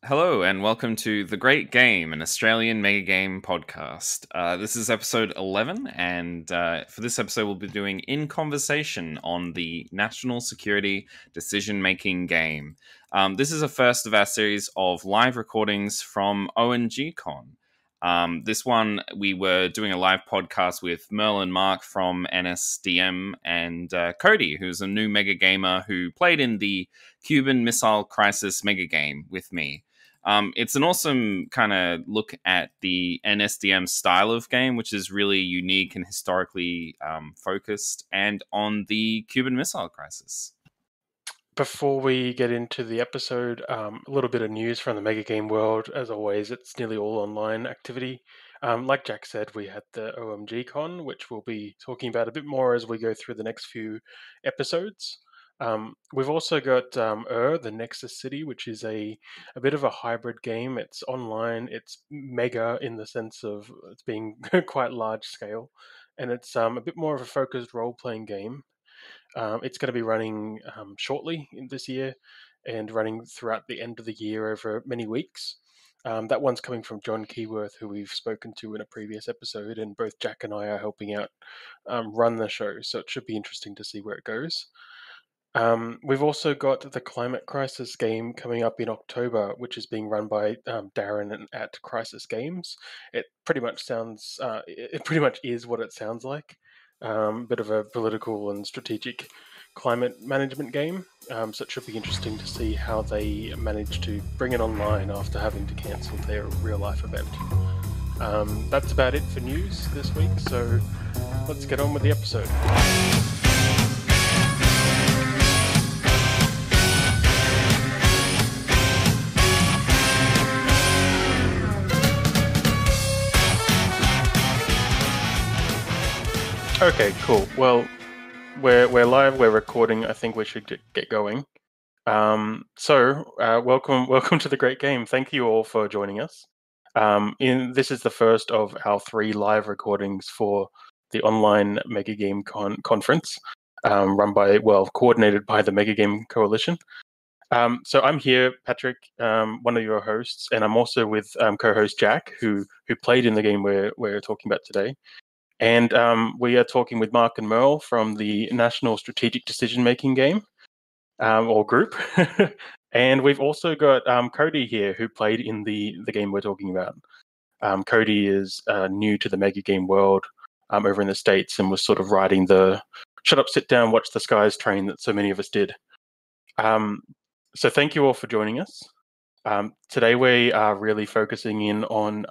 Hello and welcome to The Great Game, an Australian Megagame podcast. This is episode 11, and for this episode we'll be doing In Conversation on the National Security Decision-Making Game. This is a first of our series of live recordings from OMG Con. This one, we were doing a live podcast with Merle and Mark from NSDM and Cody, who's a new Megagamer who played in the Cuban Missile Crisis Megagame with me. It's an awesome kind of look at the NSDM style of game, which is really unique and historically focused, and on the Cuban Missile Crisis. Before we get into the episode, a little bit of news from the Megagame world. As always, it's nearly all online activity. Like Jack said, we had the OMG Con, which we'll be talking about a bit more as we go through the next few episodes. We've also got the Nexus City, which is a bit of a hybrid game. It's online, it's mega in the sense of it's being quite large scale, and it's a bit more of a focused role-playing game. It's going to be running shortly in this year and running throughout the end of the year over many weeks. That one's coming from John Keyworth, who we've spoken to in a previous episode, and both Jack and I are helping out run the show, so it should be interesting to see where it goes. We've also got the Climate Crisis game coming up in October, which is being run by Darren at Crisis Games. It pretty much sounds, it pretty much is what it sounds like. Bit of a political and strategic climate management game. So it should be interesting to see how they manage to bring it online after having to cancel their real life event. That's about it for news this week. So let's get on with the episode. Okay, cool. Well, we're live. We're recording. I think we should get going. Welcome to the Great Game. Thank you all for joining us. This is the first of our 3 live recordings for the Online Megagame Conference, coordinated by the Megagame Coalition. So I'm here, Patrick, one of your hosts, and I'm also with co-host Jack, who played in the game we're talking about today. And we are talking with Mark and Merle from the National Strategic Decision-Making Game, or group. And we've also got Cody here, who played in the game we're talking about. Cody is new to the Megagame world over in the States and was sort of riding the shut up, sit down, watch the skies train that so many of us did. So thank you all for joining us. Today we are really focusing in on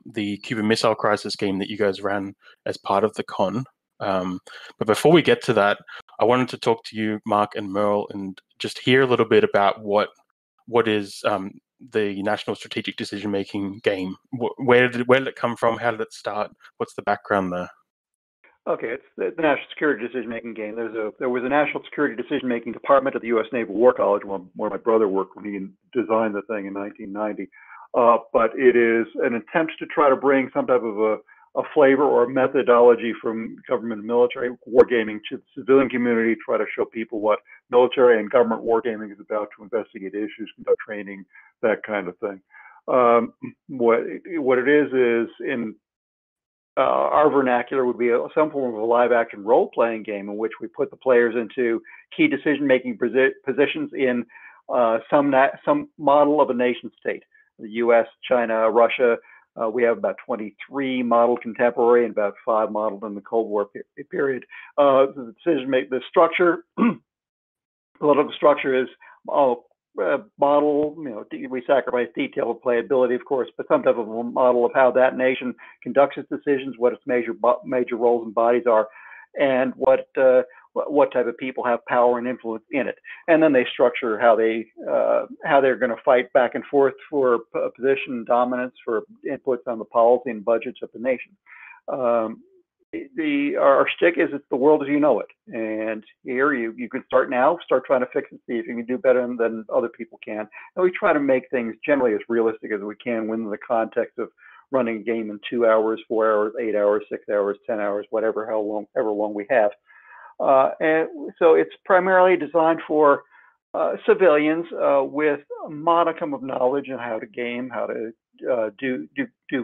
the Cuban Missile Crisis game that you guys ran as part of the con. But before we get to that, I wanted to talk to you, Mark and Merle, and just hear a little bit about what is the National Strategic Decision-Making game. Where did it come from? How did it start? What's the background there? Okay, it's the National Security Decision-Making game. There was a National Security Decision-Making Department at the U.S. Naval War College where my brother worked when he designed the thing in 1990. But it is an attempt to try to bring some type of a flavor or a methodology from government and military wargaming to the civilian community, try to show people what military and government wargaming is about, to investigate issues, conduct training, that kind of thing. What it is in our vernacular would be some form of a live-action role-playing game in which we put the players into key decision-making positions in some model of a nation-state. The U.S., China, Russia. We have about 23 modeled contemporary and about 5 modeled in the Cold War period. The structure, political structure is model, we sacrifice detail of playability, of course, but some type of a model of how that nation conducts its decisions, what its major roles and bodies are, and what type of people have power and influence in it. And then they structure how they're going to fight back and forth for position dominance, for inputs on the policy and budgets of the nation. Our shtick is it's the world as you know it, and here you can start trying to fix it, see if you can do better than other people can, and we try to make things generally as realistic as we can within the context of running a game in 2 hours, 4 hours, 8 hours, 6 hours, 10 hours, however long we have, and so it's primarily designed for civilians with a modicum of knowledge on how to game, how to do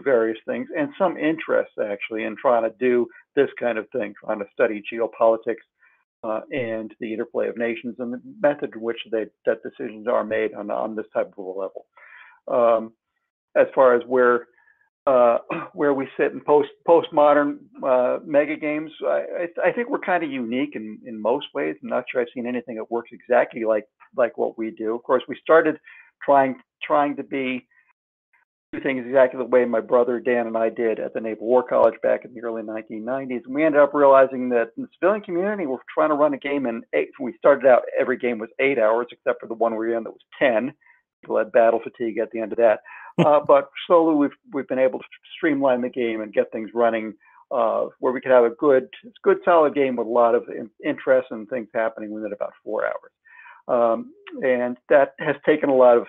various things, and some interest actually in trying to do this kind of thing, trying to study geopolitics and the interplay of nations and the method in which that decisions are made on this type of a level. As far as where we sit in postmodern mega games, I think we're kind of unique in most ways. I'm not sure I've seen anything that works exactly like what we do. Of course, we started trying to do things exactly the way my brother Dan and I did at the Naval War College back in the early 1990s. And we ended up realizing that in the civilian community, we're trying to run a game in 8. We started out, every game was 8 hours, except for the one we were in that was 10. People had battle fatigue at the end of that. But slowly we've been able to streamline the game and get things running where we could have a good solid game with a lot of interest and things happening within about 4 hours. And that has taken a lot of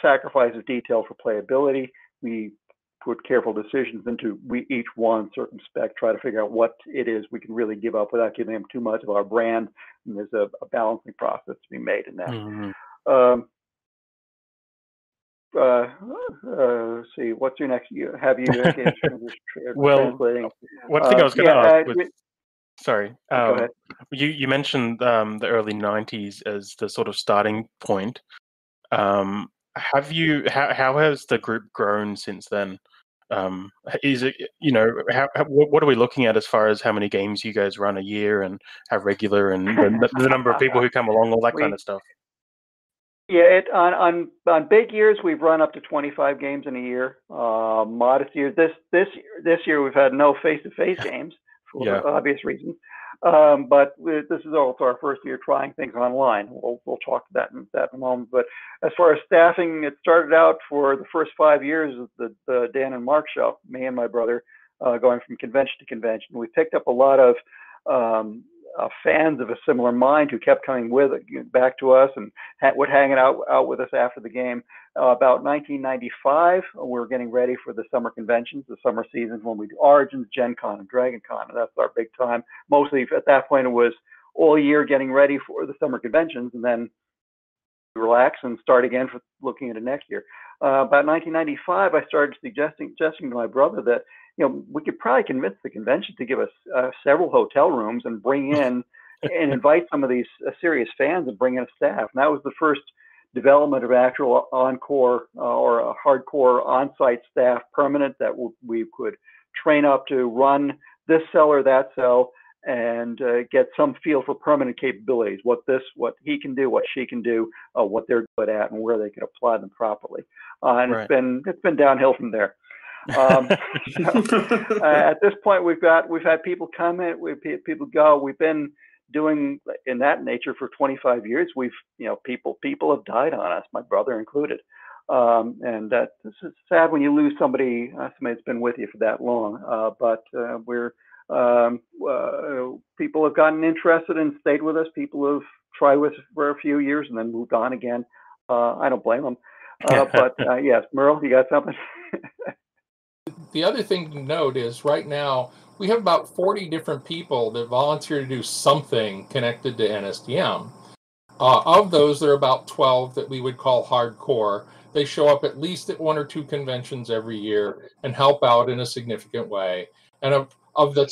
sacrifice of detail for playability. We put careful decisions into each one, circumspect, try to figure out what it is we can really give up without giving them too much of our brand. And there's a balancing process to be made in that. Mm-hmm. Let's see, what's your next? Have you? Well, one thing I was going to ask was, sorry, go ahead. You mentioned the early 90s as the sort of starting point. How has the group grown since then? Is it, what are we looking at as far as how many games you guys run a year and how regular and the number of people who come along, all that kind of stuff? Yeah, on big years we've run up to 25 games in a year. Modest years, this year we've had no face-to-face games for obvious reasons. But this is also our first year trying things online. We'll talk to that in a moment. But as far as staffing, it started out for the first 5 years of the Dan and Mark show, me and my brother going from convention to convention. We picked up a lot of fans of a similar mind who kept coming back to us and would hang out with us after the game. About 1995, we were getting ready for the summer conventions, the summer seasons when we do Origins, Gen Con, and Dragon Con, and that's our big time. Mostly at that point it was all year getting ready for the summer conventions, and then relax and start again for looking into next year. About 1995, I started suggesting to my brother that we could probably convince the convention to give us several hotel rooms and bring in and invite some of these serious fans and bring in a staff. And that was the first development of actual encore or a hardcore on-site staff, permanent, that we could train up to run this cell or that cell and get some feel for permanent capabilities, what he can do, what she can do, what they're good at, and where they can apply them properly. And right. It's been downhill from there. At this point, we've had people come in, we've had people go. We've been doing in that nature for 25 years. People have died on us, my brother included, and this is sad when you lose somebody that's been with you for that long. But people have gotten interested and stayed with us. People have tried with us for a few years and then moved on again. I don't blame them. But yes, Merle, you got something? The other thing to note is right now we have about 40 different people that volunteer to do something connected to NSDM. Of those, there are about 12 that we would call hardcore. They show up at least at 1 or 2 conventions every year and help out in a significant way. And of the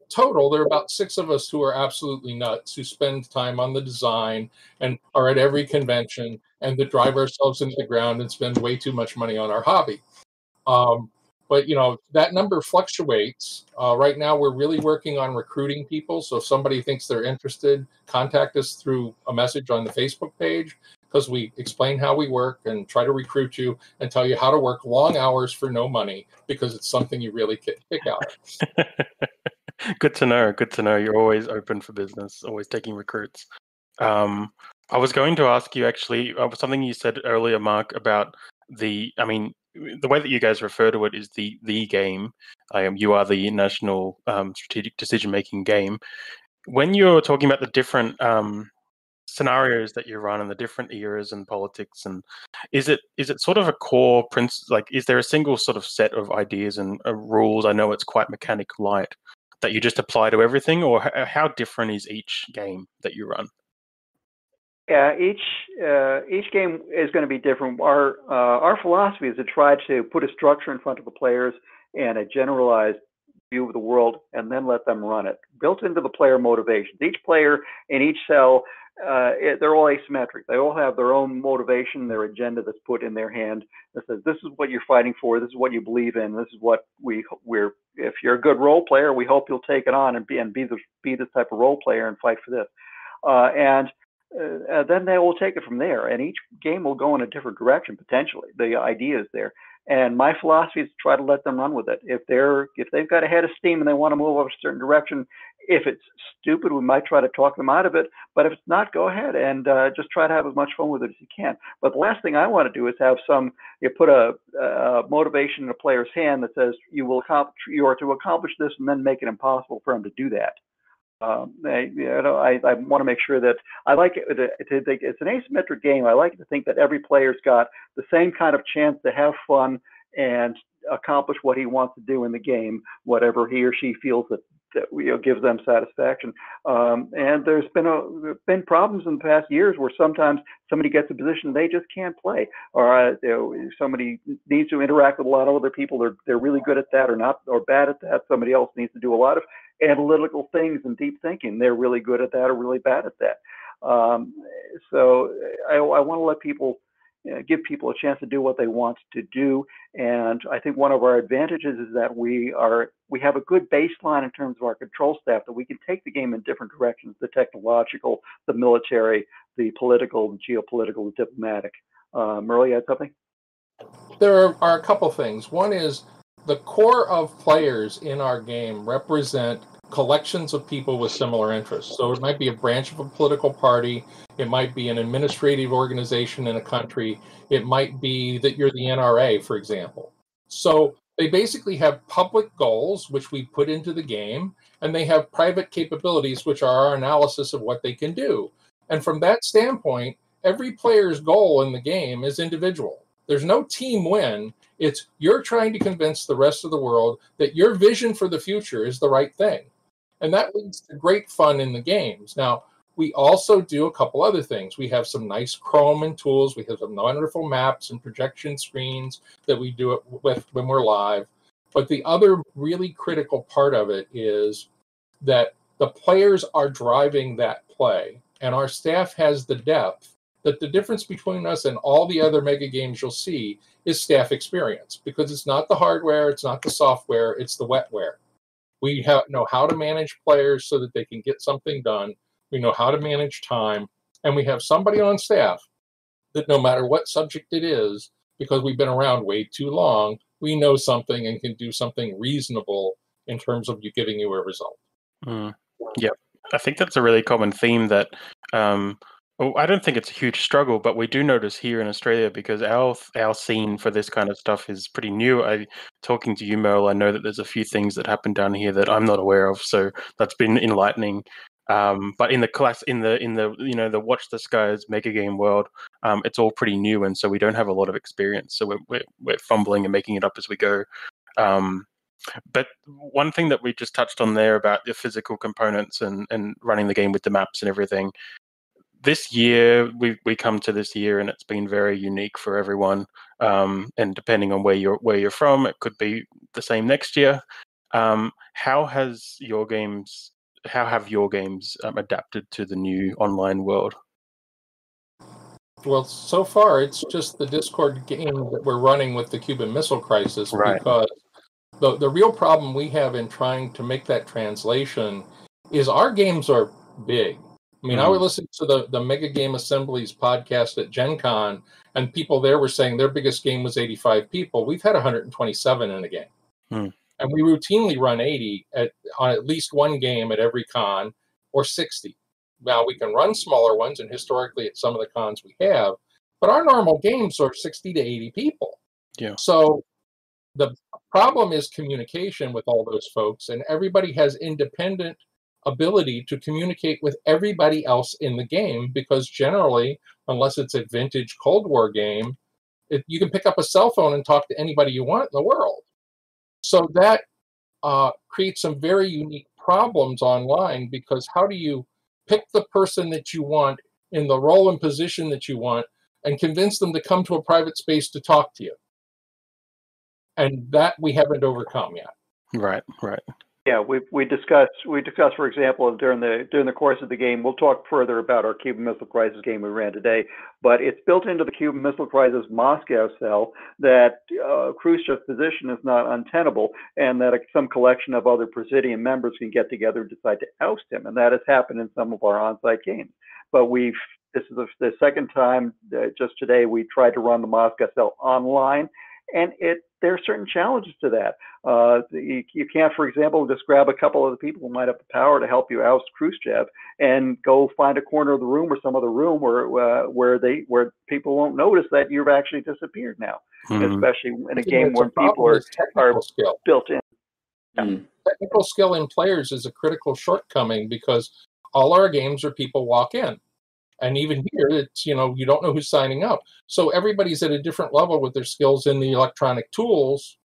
total, there are about 6 of us who are absolutely nuts, who spend time on the design and are at every convention and that drive ourselves into the ground and spend way too much money on our hobby. But, that number fluctuates. Right now, we're really working on recruiting people. So if somebody thinks they're interested, contact us through a message on the Facebook page, because we explain how we work and try to recruit you and tell you how to work long hours for no money, because it's something you really kick out. Good to know. Good to know. You're always open for business, always taking recruits. I was going to ask you, actually, something you said earlier, Mark, about the way that you guys refer to it is the game. You are the national strategic decision-making game. When you're talking about the different scenarios that you run and the different eras and politics, and is it sort of a core principle? Like, is there a single sort of set of ideas and rules? I know it's quite mechanic light that you just apply to everything, or how different is each game that you run? Yeah, each game is going to be different. Our philosophy is to try to put a structure in front of the players and a generalized view of the world, and then let them run it. Built into the player motivations. Each player in each cell, they're all asymmetric. They all have their own motivation, their agenda that's put in their hand that says, "This is what you're fighting for. This is what you believe in. This is what we're. If you're a good role player, we hope you'll take it on and be this type of role player and fight for this." And then they will take it from there, and each game will go in a different direction potentially. The idea is there, and my philosophy is to try to let them run with it. If they've got a head of steam and they want to move over a certain direction, if it's stupid, we might try to talk them out of it. But if it's not, go ahead and just try to have as much fun with it as you can. But the last thing I want to do is have you put a motivation in a player's hand that says you are to accomplish this, and then make it impossible for them to do that. I want to make sure that I like it. It's an asymmetric game. I like to think that every player's got the same kind of chance to have fun and accomplish what he wants to do in the game, whatever he or she feels that gives them satisfaction. And there's been problems in the past years where sometimes somebody gets a position they just can't play, or somebody needs to interact with a lot of other people. They're really good at that, or bad at that. Somebody else needs to do a lot of analytical things and deep thinking. They're really good at that or really bad at that. So I want to let people. Give people a chance to do what they want to do, and I think one of our advantages is that we have a good baseline in terms of our control staff, that we can take the game in different directions: the technological, the military, the political, the geopolitical, the diplomatic. Merle, you had something? There are a couple things. One is the core of players in our game represent collections of people with similar interests. So it might be a branch of a political party. It might be an administrative organization in a country. It might be that you're the NRA, for example. So they basically have public goals, which we put into the game, and they have private capabilities, which are our analysis of what they can do. And from that standpoint, every player's goal in the game is individual. There's no team win. It's you're trying to convince the rest of the world that your vision for the future is the right thing. And that leads to great fun in the games. Now, we also do a couple other things. We have some nice Chrome and tools. We have some wonderful maps and projection screens that we do it with when we're live. But the other really critical part of it is that the players are driving that play, and our staff has the depth that the difference between us and all the other mega games you'll see is staff experience, because it's not the hardware, it's not the software, it's the wetware. We know how to manage players so that they can get something done. We know how to manage time. And we have somebody on staff that no matter what subject it is, because we've been around way too long, we know something and can do something reasonable in terms of giving you a result. Yeah, I think that's a really common theme that I don't think it's a huge struggle, but we do notice here in Australia, because our scene for this kind of stuff is pretty new. Talking to you, Merle, I know that there's a few things that happen down here that I'm not aware of, so that's been enlightening. But in the Watch the Skies Megagame world, it's all pretty new, and so we don't have a lot of experience. So we're fumbling and making it up as we go. But one thing that we just touched on there about the physical components and running the game with the maps and everything. This year, we come to this year, and it's been very unique for everyone. And depending on where you're from, it could be the same next year. How have your games adapted to the new online world? Well, so far it's just the Discord game that we're running with the Cuban Missile Crisis, right. Because the real problem we have in trying to make that translation is our games are big. I mean, I was listening to the Megagame Assemblies podcast at Gen Con, and people there were saying their biggest game was 85 people. We've had 127 in a game. And we routinely run 80 on at least one game at every con, or 60. Now, we can run smaller ones, and historically at some of the cons we have, but our normal games are 60 to 80 people. Yeah. So the problem is communication with all those folks, and everybody has independent ability to communicate with everybody else in the game, because generally, unless it's a vintage Cold War game, you can pick up a cell phone and talk to anybody you want in the world. So that creates some very unique problems online, because how do you pick the person that you want in the role and position that you want and convince them to come to a private space to talk to you. And that we haven't overcome yet. Right. Yeah, we discussed, for example, during the course of the game. We'll talk further about our Cuban Missile Crisis game we ran today, but it's built into the Cuban Missile Crisis Moscow cell that Khrushchev's position is not untenable, and that some collection of other Presidium members can get together and decide to oust him, and that has happened in some of our on-site games. But this is the second time just today we tried to run the Moscow cell online, and there are certain challenges to that. You can't, for example, just grab a couple of the people who might have the power to help you oust Khrushchev and go find a corner of the room or some other room where people won't notice that you've actually disappeared now, especially in a game where people are built in. Yeah. Technical skill in players is a critical shortcoming because all our games are people walk in. And even here, it's, you don't know who's signing up. So everybody's at a different level with their skills in the electronic tools.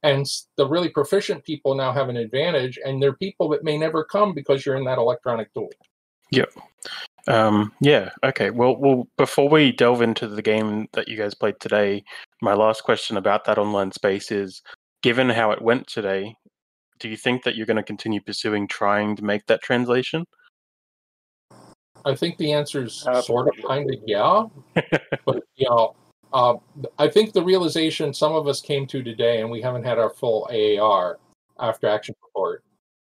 And the really proficient people now have an advantage. And they're people that may never come because you're in that electronic tool. Yep. Yeah. Okay. Well, before we delve into the game that you guys played today, my last question about that online space is, given how it went today, do you think that you're going to continue trying to make that translation? I think the answer is sort of, kind of, yeah. But, I think the realization some of us came to today, and we haven't had our full AAR after action report,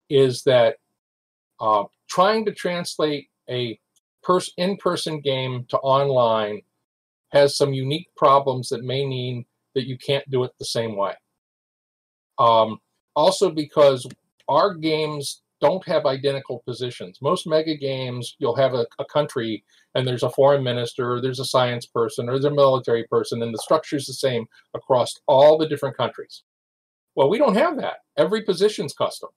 is that trying to translate a in-person game to online has some unique problems that may mean that you can't do it the same way. Also because our games don't have identical positions. Most mega games, you'll have a country and there's a foreign minister, or there's a science person, or there's a military person, and the structure is the same across all the different countries. Well, we don't have that. Every position's custom.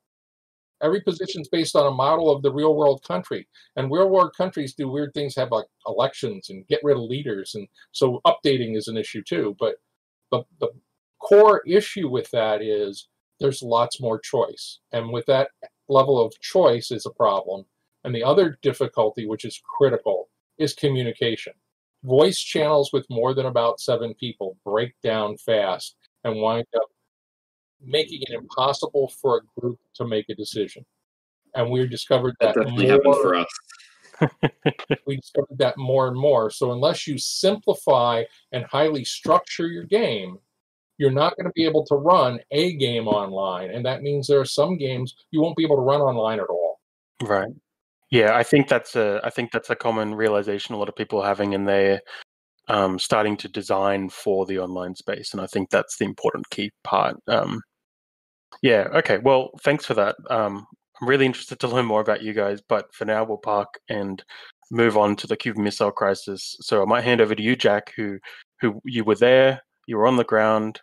Every position's based on a model of the real world country. And real world countries do weird things, have like elections and get rid of leaders. And so updating is an issue too. But the core issue with that is there's lots more choice. And with that level of choice is a problem. And the other difficulty, which is critical, is communication. Voice channels with more than about 7 people break down fast and wind up making it impossible for a group to make a decision. And we discovered that definitely happened for us. We discovered that more and more. So unless you simplify and highly structure your game, you're not going to be able to run a game online. And that means there are some games you won't be able to run online at all. Right. Yeah, I think that's a common realization a lot of people are having, and they're starting to design for the online space. And I think that's the important key part. Yeah, okay. Well, thanks for that. I'm really interested to learn more about you guys, but for now we'll park and move on to the Cuban Missile Crisis. So I might hand over to you, Jack, who you were there, you were on the ground,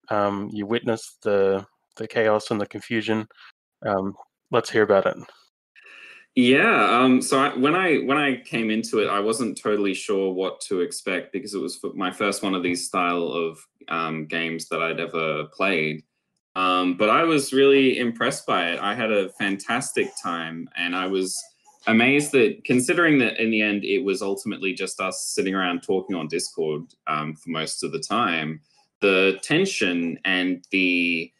you witnessed the chaos and the confusion. Let's hear about it. Yeah, so when I came into it, I wasn't totally sure what to expect because it was my first one of these style of games that I'd ever played. But I was really impressed by it. I had a fantastic time, and I was amazed that, considering that in the end it was ultimately just us sitting around talking on Discord for most of the time, the tension and the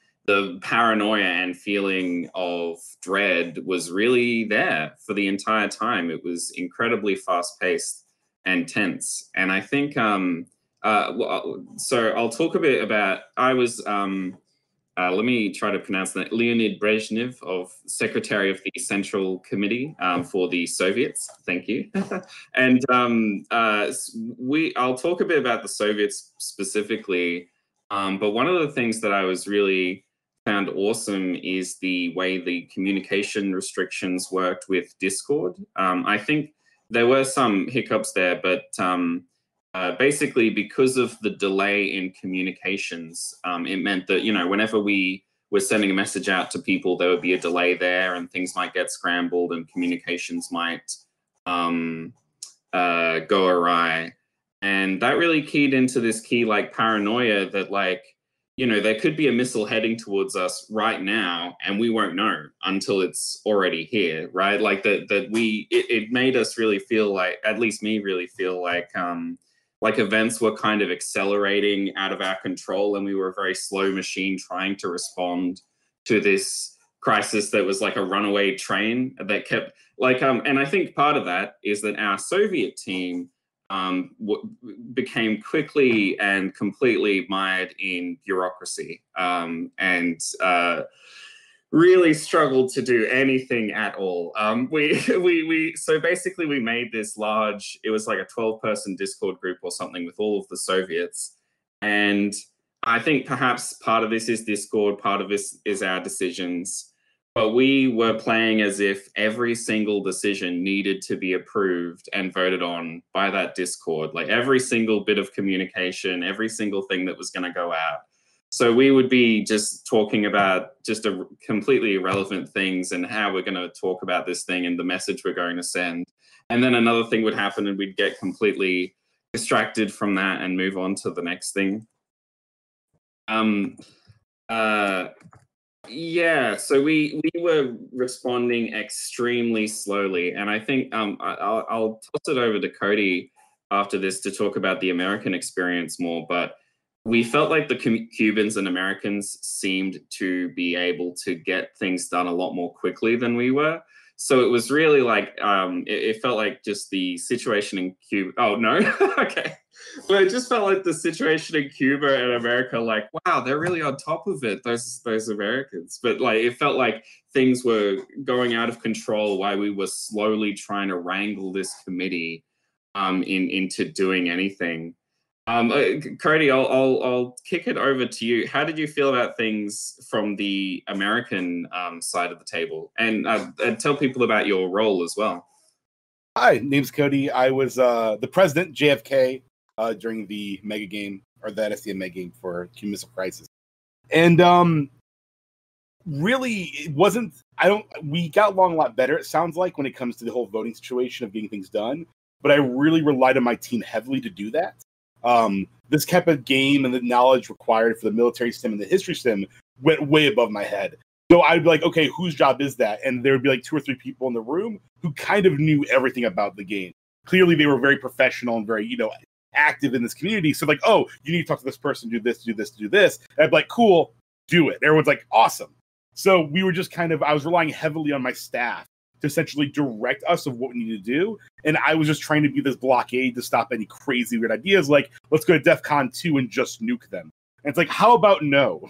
paranoia and feeling of dread was really there for the entire time. It was incredibly fast-paced and tense. And I think, so I'll talk a bit about, I was, let me try to pronounce that, Leonid Brezhnev, Secretary of the Central Committee for the Soviets. Thank you. And I'll talk a bit about the Soviets specifically, but one of the things that I was really found awesome is the way the communication restrictions worked with Discord. I think there were some hiccups there, but basically because of the delay in communications, it meant that, whenever we were sending a message out to people, there would be a delay there and things might get scrambled and communications might go awry. And that really keyed into this key paranoia that there could be a missile heading towards us right now, and we won't know until it's already here, right? Like it made us really feel like, at least me really feel like events were kind of accelerating out of our control, and we were a very slow machine trying to respond to this crisis that was like a runaway train that kept and I think part of that is that our Soviet team became quickly and completely mired in bureaucracy, and really struggled to do anything at all. So basically we made this large, it was like a 12-person Discord group or something with all of the Soviets. And I think perhaps part of this is Discord, part of this is our decisions. But we were playing as if every single decision needed to be approved and voted on by that Discord. Like every single bit of communication, every single thing that was going to go out. So we would be just talking about just a completely irrelevant things and how we're going to talk about this thing and the message we're going to send. And then another thing would happen and we'd get completely distracted from that and move on to the next thing. Yeah, so we were responding extremely slowly, and I think I'll toss it over to Cody after this to talk about the American experience more, but we felt like the Cubans and Americans seemed to be able to get things done a lot more quickly than we were. So it was really like, it felt like just the situation in Cuba. Oh, no? Okay. But it just felt like the situation in Cuba and America, like, wow, they're really on top of it, those Americans. But like, it felt like things were going out of control while we were slowly trying to wrangle this committee into doing anything. Cody, I'll kick it over to you. How did you feel about things from the American side of the table? And tell people about your role as well. Hi, name's Cody. I was the president, JFK, during the Megagame, or the NSDM Megagame for Cuban Missile Crisis. And really, it wasn't, we got along a lot better, it sounds like, when it comes to the whole voting situation of getting things done. But I really relied on my team heavily to do that. This type of game and the knowledge required for the military sim and the history sim went way above my head. So I'd be like, okay, whose job is that? And there would be like 2 or 3 people in the room who kind of knew everything about the game. Clearly, they were very professional and very, active in this community. So like, oh, you need to talk to this person, do this, do this, do this. And I'd be like, cool, do it. Everyone's like, awesome. So we were just I was relying heavily on my staff to essentially direct us of what we need to do. And I was just trying to be this blockade to stop any crazy weird ideas like, let's go to DEF CON 2 and just nuke them. And it's like, how about no?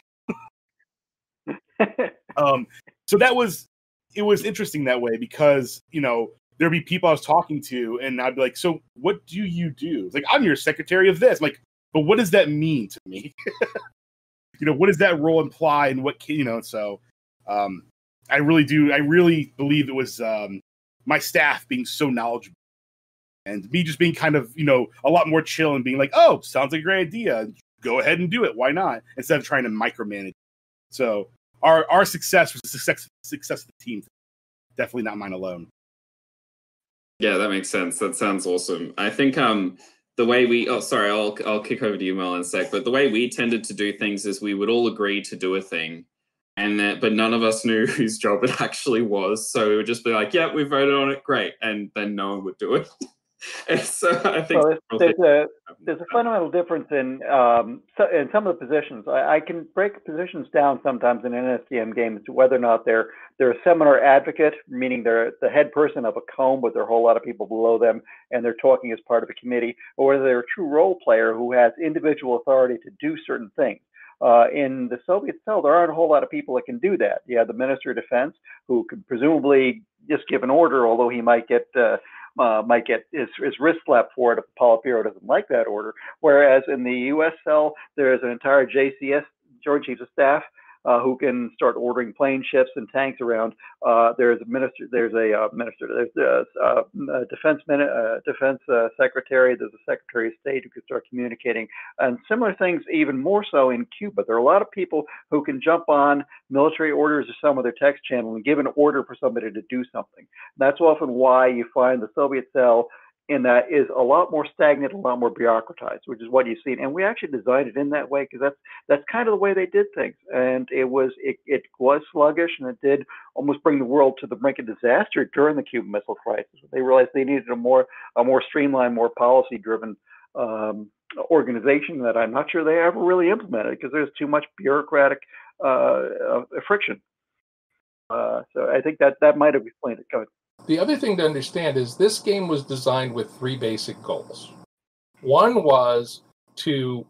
So it was interesting that way because, there'd be people I was talking to and I'd be like, so what do you do? It's like, I'm your secretary of this. I'm like, but what does that mean to me? What does that role imply and what can, so I really believe it was my staff being so knowledgeable and me just being kind of, a lot more chill and being like, oh, sounds like a great idea. Go ahead and do it. Why not? Instead of trying to micromanage. So our success was the success of the team. Definitely not mine alone. Yeah, that makes sense. That sounds awesome. I think the way I'll kick over to you, Mel, in a sec, but the way we tended to do things is we would all agree to do a thing. But none of us knew whose job it actually was. So we would just be like, yeah, we voted on it, great. And then no one would do it. And so I think there's a fundamental difference in some of the positions. I can break positions down sometimes in an NSDM game to whether or not they're a seminar advocate, meaning they're the head person of a comb, but there are a whole lot of people below them, and they're talking as part of a committee, or whether they're a true role player who has individual authority to do certain things. In the Soviet cell, there aren't a whole lot of people that can do that. You have the Minister of Defense, who could presumably just give an order, although he might get his wrist slapped for it if the Politburo doesn't like that order. Whereas in the U.S. cell, there's an entire JCS, Joint Chiefs of Staff, who can start ordering plane, ships, and tanks around. There's a minister. There's a defense secretary. There's a Secretary of State who can start communicating, and similar things. Even more so in Cuba, there are a lot of people who can jump on military orders or some of their text channel and give an order for somebody to do something. That's often why you find the Soviet cell in that is a lot more stagnant, a lot more bureaucratized, which is what you've seen. And we actually designed it in that way because that's kind of the way they did things. And it was sluggish, and it did almost bring the world to the brink of disaster during the Cuban Missile Crisis. They realized they needed a more streamlined, more policy-driven organization that I'm not sure they ever really implemented because there's too much bureaucratic friction. So I think that might have explained it. Go ahead. The other thing to understand is this game was designed with three basic goals. One was to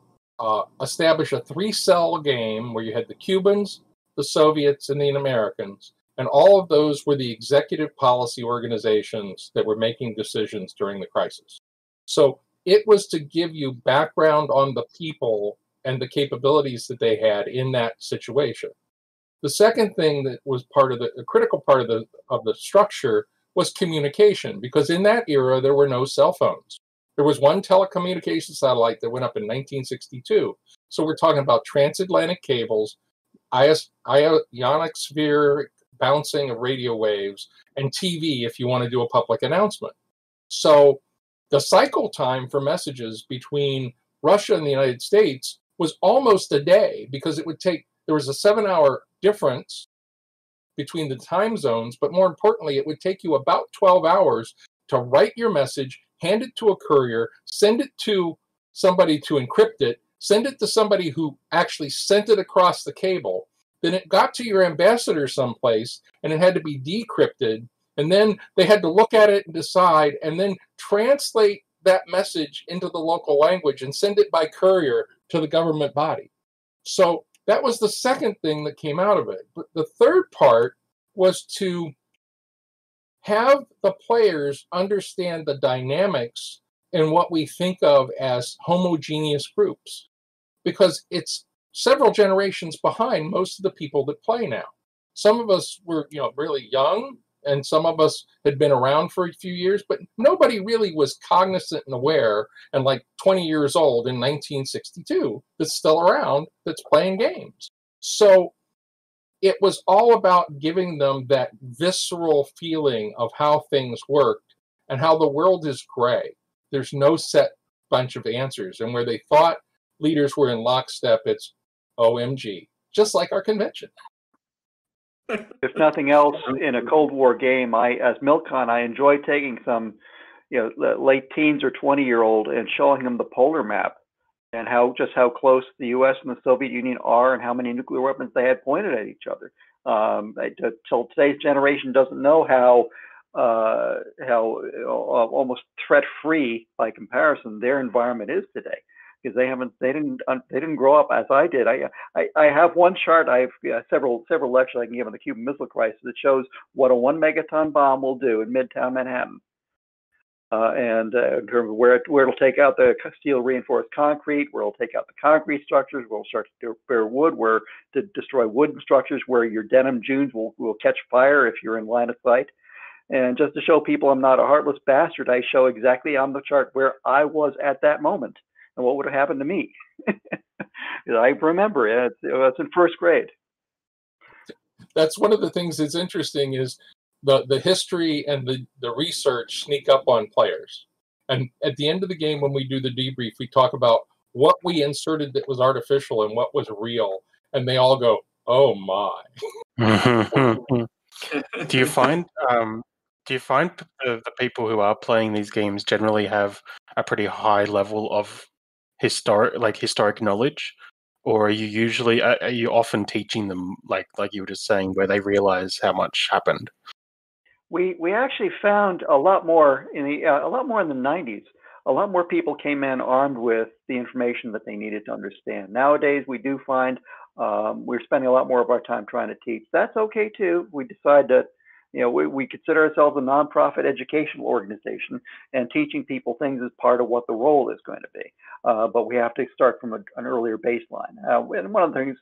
establish a three-cell game where you had the Cubans, the Soviets, and the Americans, and all of those were the executive policy organizations that were making decisions during the crisis. So it was to give you background on the people and the capabilities that they had in that situation. The second thing that was a critical part of the structure was communication, because in that era there were no cell phones. There was one telecommunication satellite that went up in 1962. So we're talking about transatlantic cables, ionic sphere bouncing of radio waves, and TV if you want to do a public announcement. So the cycle time for messages between Russia and the United States was almost a day, because there was a 7-hour difference between the time zones, but more importantly, it would take you about 12 hours to write your message, hand it to a courier, send it to somebody to encrypt it, send it to somebody who actually sent it across the cable. Then it got to your ambassador someplace, and it had to be decrypted, and then they had to look at it and decide, and then translate that message into the local language and send it by courier to the government body. So that was the second thing that came out of it. But the third part was to have the players understand the dynamics in what we think of as homogeneous groups, because it's several generations behind most of the people that play now. Some of us were, really young, and some of us had been around for a few years, but nobody really was cognizant and aware and like 20 years old in 1962 that's still around, that's playing games. So it was all about giving them that visceral feeling of how things worked and how the world is gray. There's no set bunch of answers. And where they thought leaders were in lockstep, it's OMG, just like our convention. If nothing else, in a Cold War game, as Milcon, I enjoy taking some, late teens or 20-year-old and showing them the polar map and how close the U.S. and the Soviet Union are, and how many nuclear weapons they had pointed at each other. Till today's generation doesn't know how almost threat-free by comparison their environment is today, because they didn't grow up as I did. I have one chart. I have several lectures I can give on the Cuban Missile Crisis that shows what a 1 megaton bomb will do in Midtown Manhattan, and in terms of where it'll take out the steel reinforced concrete, where it'll take out the concrete structures, where it'll start to repair wood, where to destroy wooden structures, where your denim jeans will catch fire if you're in line of sight. And just to show people I'm not a heartless bastard, I show exactly on the chart where I was at that moment and what would have happened to me. I remember it. It's in first grade. That's one of the things that's interesting is the history and the research sneak up on players. And at the end of the game, when we do the debrief, we talk about what we inserted that was artificial and what was real. And they all go, oh my. Do you find the people who are playing these games generally have a pretty high level of historic knowledge, or are you often teaching them like you were just saying, where they realize how much happened? We actually found a lot more in the 90s. A lot more people came in armed with the information that they needed to understand. Nowadays, we do find we're spending a lot more of our time trying to teach. That's okay too. We decide that we consider ourselves a nonprofit educational organization, and teaching people things is part of what the role is going to be. But we have to start from an earlier baseline. And one of the things,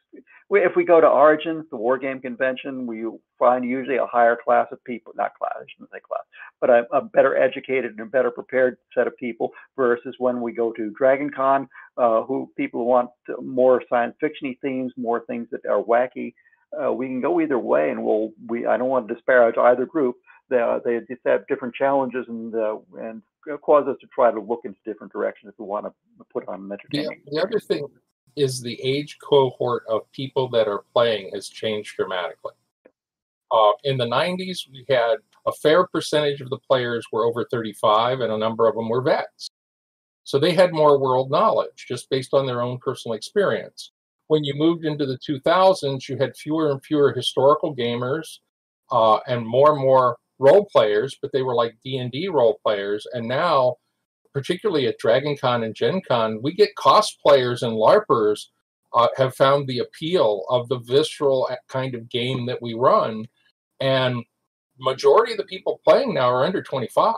if we go to Origin, the War Game Convention, we find usually a higher class of people, not class, I shouldn't say class, but a better educated and better prepared set of people, versus when we go to Dragon Con, people who want more science fiction-y themes, more things that are wacky. We can go either way, and I don't want to disparage either group. They just have different challenges and cause us to try to look into different directions if we want to put on an entertaining. The other thing is the age cohort of people that are playing has changed dramatically. In the 90s, we had a fair percentage of the players were over 35, and a number of them were vets. So they had more world knowledge just based on their own personal experience. When you moved into the 2000s, you had fewer and fewer historical gamers and more role players, but they were like D&D role players. And now, particularly at Dragon Con and Gen Con, we get cosplayers and LARPers have found the appeal of the visceral kind of game that we run. And majority of the people playing now are under 25.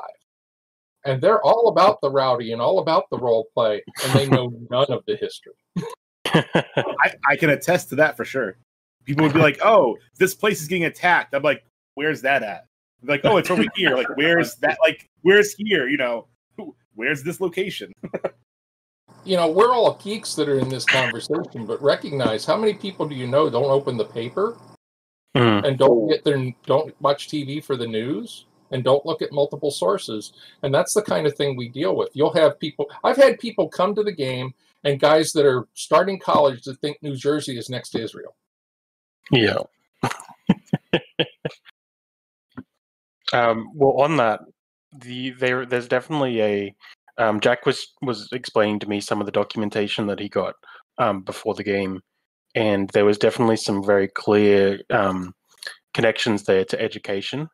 And they're all about the rowdy and all about the role play, and they know none of the history. I can attest to that for sure. People would be like, "Oh, this place is getting attacked." I'm like, "Where's that at?" They're like, "Oh, it's over here." Like, where's that? Like, where's here? You know, where's this location? You know, we're all geeks that are in this conversation, but recognize how many people do you know don't open the paper and don't watch TV for the news and don't look at multiple sources. And that's the kind of thing we deal with. You'll have people. I've had people come to the game and guys that are starting college that think New Jersey is next to Israel. Yeah. Well, on that, there's definitely a Jack was explaining to me some of the documentation that he got before the game, and there was definitely some very clear connections there to education.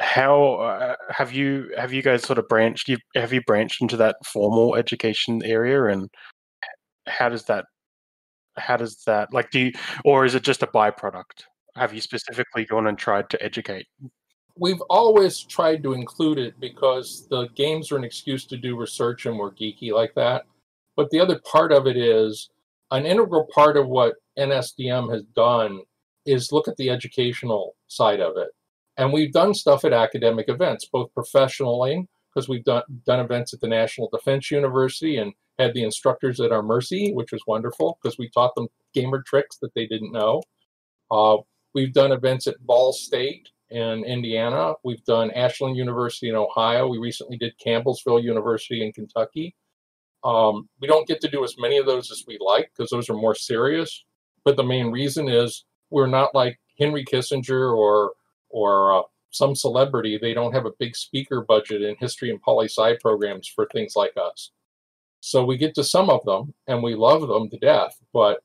How have you guys sort of branched? Have you branched into that formal education area, and how does that like or is it just a byproduct? Have you specifically gone and tried to educate? We've always tried to include it because the games are an excuse to do research and we're geeky like that. But the other part of it is an integral part of what NSDM has done is look at the educational side of it. And we've done stuff at academic events, both professionally, because we've done events at the National Defense University and had the instructors at our mercy, which was wonderful because we taught them gamer tricks that they didn't know. We've done events at Ball State in Indiana. We've done Ashland University in Ohio. We recently did Campbellsville University in Kentucky. We don't get to do as many of those as we like because those are more serious. But the main reason is we're not like Henry Kissinger or some celebrity. They don't have a big speaker budget in history and poli-sci programs for things like us. So we get to some of them, and we love them to death. But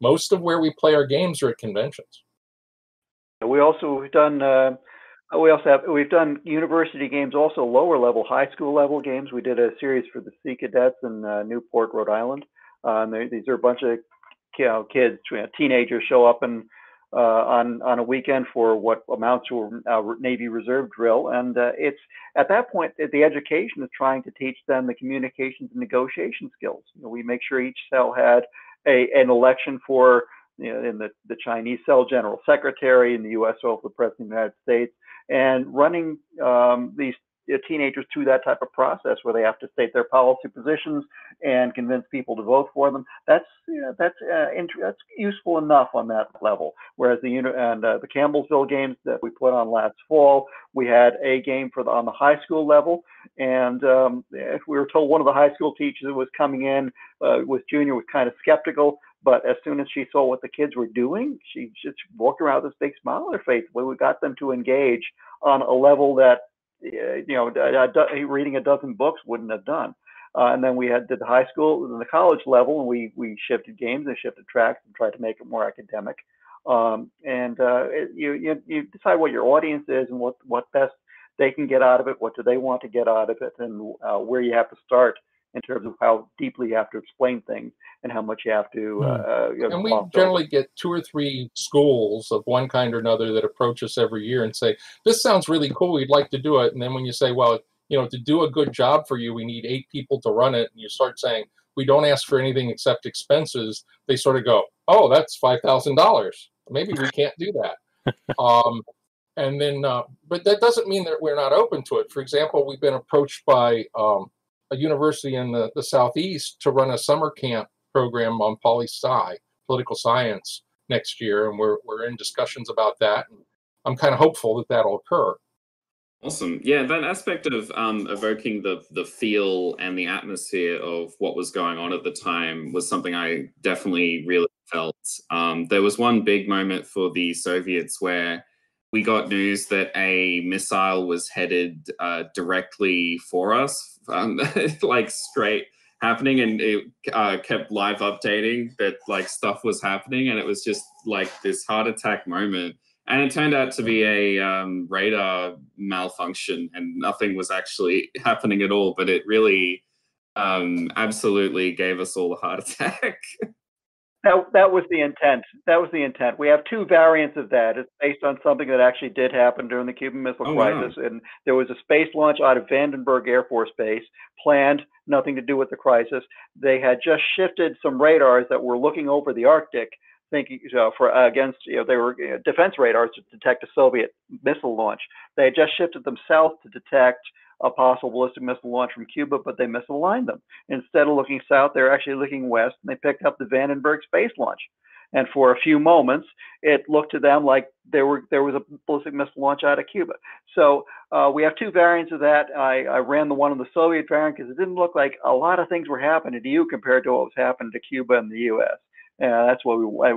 most of where we play our games are at conventions. We've done university games, also lower level, high school level games. We did a series for the Sea Cadets in Newport, Rhode Island. These are a bunch of kids, teenagers show up and on a weekend for what amounts to a Navy Reserve drill, and it's at that point the education is trying to teach them the communications and negotiation skills. We make sure each cell had an election for, in the Chinese cell, general secretary, in the U.S. cell for the president of the United States, and running these teenagers through that type of process where they have to state their policy positions and convince people to vote for them. That's useful enough on that level. Whereas the Campbellsville games that we put on last fall, we had a game on the high school level, and if we were told one of the high school teachers that was coming in was junior, was kind of skeptical. But as soon as she saw what the kids were doing, she just walked around with this big smile on her face. We got them to engage on a level that reading a dozen books wouldn't have done. And then we did the high school and the college level, and we shifted games and shifted tracks and tried to make it more academic. You decide what your audience is and what best they can get out of it, what do they want to get out of it, and where you have to start in terms of how deeply you have to explain things and how much you have to. And we generally get 2 or 3 schools of one kind or another that approach us every year and say, "This sounds really cool. We'd like to do it." And then when you say, "Well, to do a good job for you, we need 8 people to run it," and you start saying, "We don't ask for anything except expenses," they sort of go, "Oh, that's $5,000. Maybe we can't do that." And then, but that doesn't mean that we're not open to it. For example, we've been approached by a university in the Southeast to run a summer camp program on poli-sci, political science, next year, and we're in discussions about that. And I'm kind of hopeful that that'll occur. Awesome. Yeah, that aspect of evoking the feel and the atmosphere of what was going on at the time was something I definitely really felt. There was one big moment for the Soviets where we got news that a missile was headed directly for us, like straight happening, and it kept live updating that like stuff was happening, and it was just like this heart attack moment. And it turned out to be a radar malfunction, and nothing was actually happening at all. But it really absolutely gave us all a heart attack. That was the intent. That was the intent. We have two variants of that. It's based on something that actually did happen during the Cuban Missile Crisis. Wow. And there was a space launch out of Vandenberg Air Force Base, planned, nothing to do with the crisis. They had just shifted some radars that were looking over the Arctic, thinking against, they were defense radars to detect a Soviet missile launch. They had just shifted them south to detect a possible ballistic missile launch from Cuba, but they misaligned them. Instead of looking south, they're actually looking west, and they picked up the Vandenberg space launch. And for a few moments, it looked to them like there was a ballistic missile launch out of Cuba. So we have two variants of that. I ran the one on the Soviet variant because it didn't look like a lot of things were happening to you compared to what was happening to Cuba and the U.S. That's what we want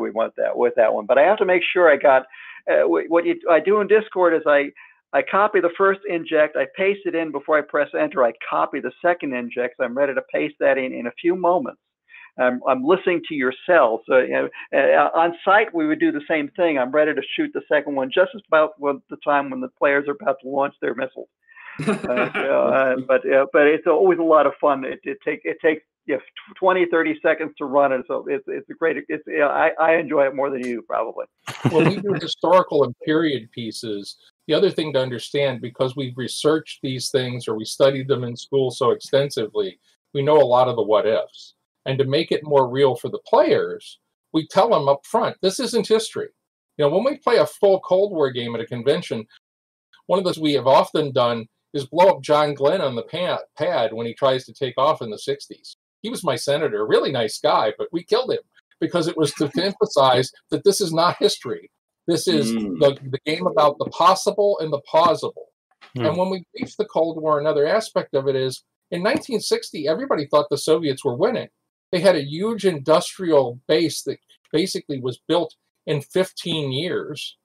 with that one. But I have to make sure I got I do in Discord is I copy the first inject, I paste it in before I press enter. I copy the second inject. So I'm ready to paste that in a few moments. I'm listening to your cell. So on site, we would do the same thing. I'm ready to shoot the second one just about the time when the players are about to launch their missiles. But it's always a lot of fun. It takes 20, 30 seconds to run it. So it's a great, I enjoy it more than you probably. When we do historical and period pieces, the other thing to understand, because we've researched these things or we studied them in school so extensively, we know a lot of the what ifs. And to make it more real for the players, we tell them up front, this isn't history. When we play a full Cold War game at a convention, one of those we have often done is blow up John Glenn on the pad when he tries to take off in the 60s. He was my senator, a really nice guy, but we killed him because it was to emphasize that this is not history. This is the game about the possible and the plausible. And when we reach the Cold War, another aspect of it is, in 1960, everybody thought the Soviets were winning. They had a huge industrial base that basically was built in 15 years.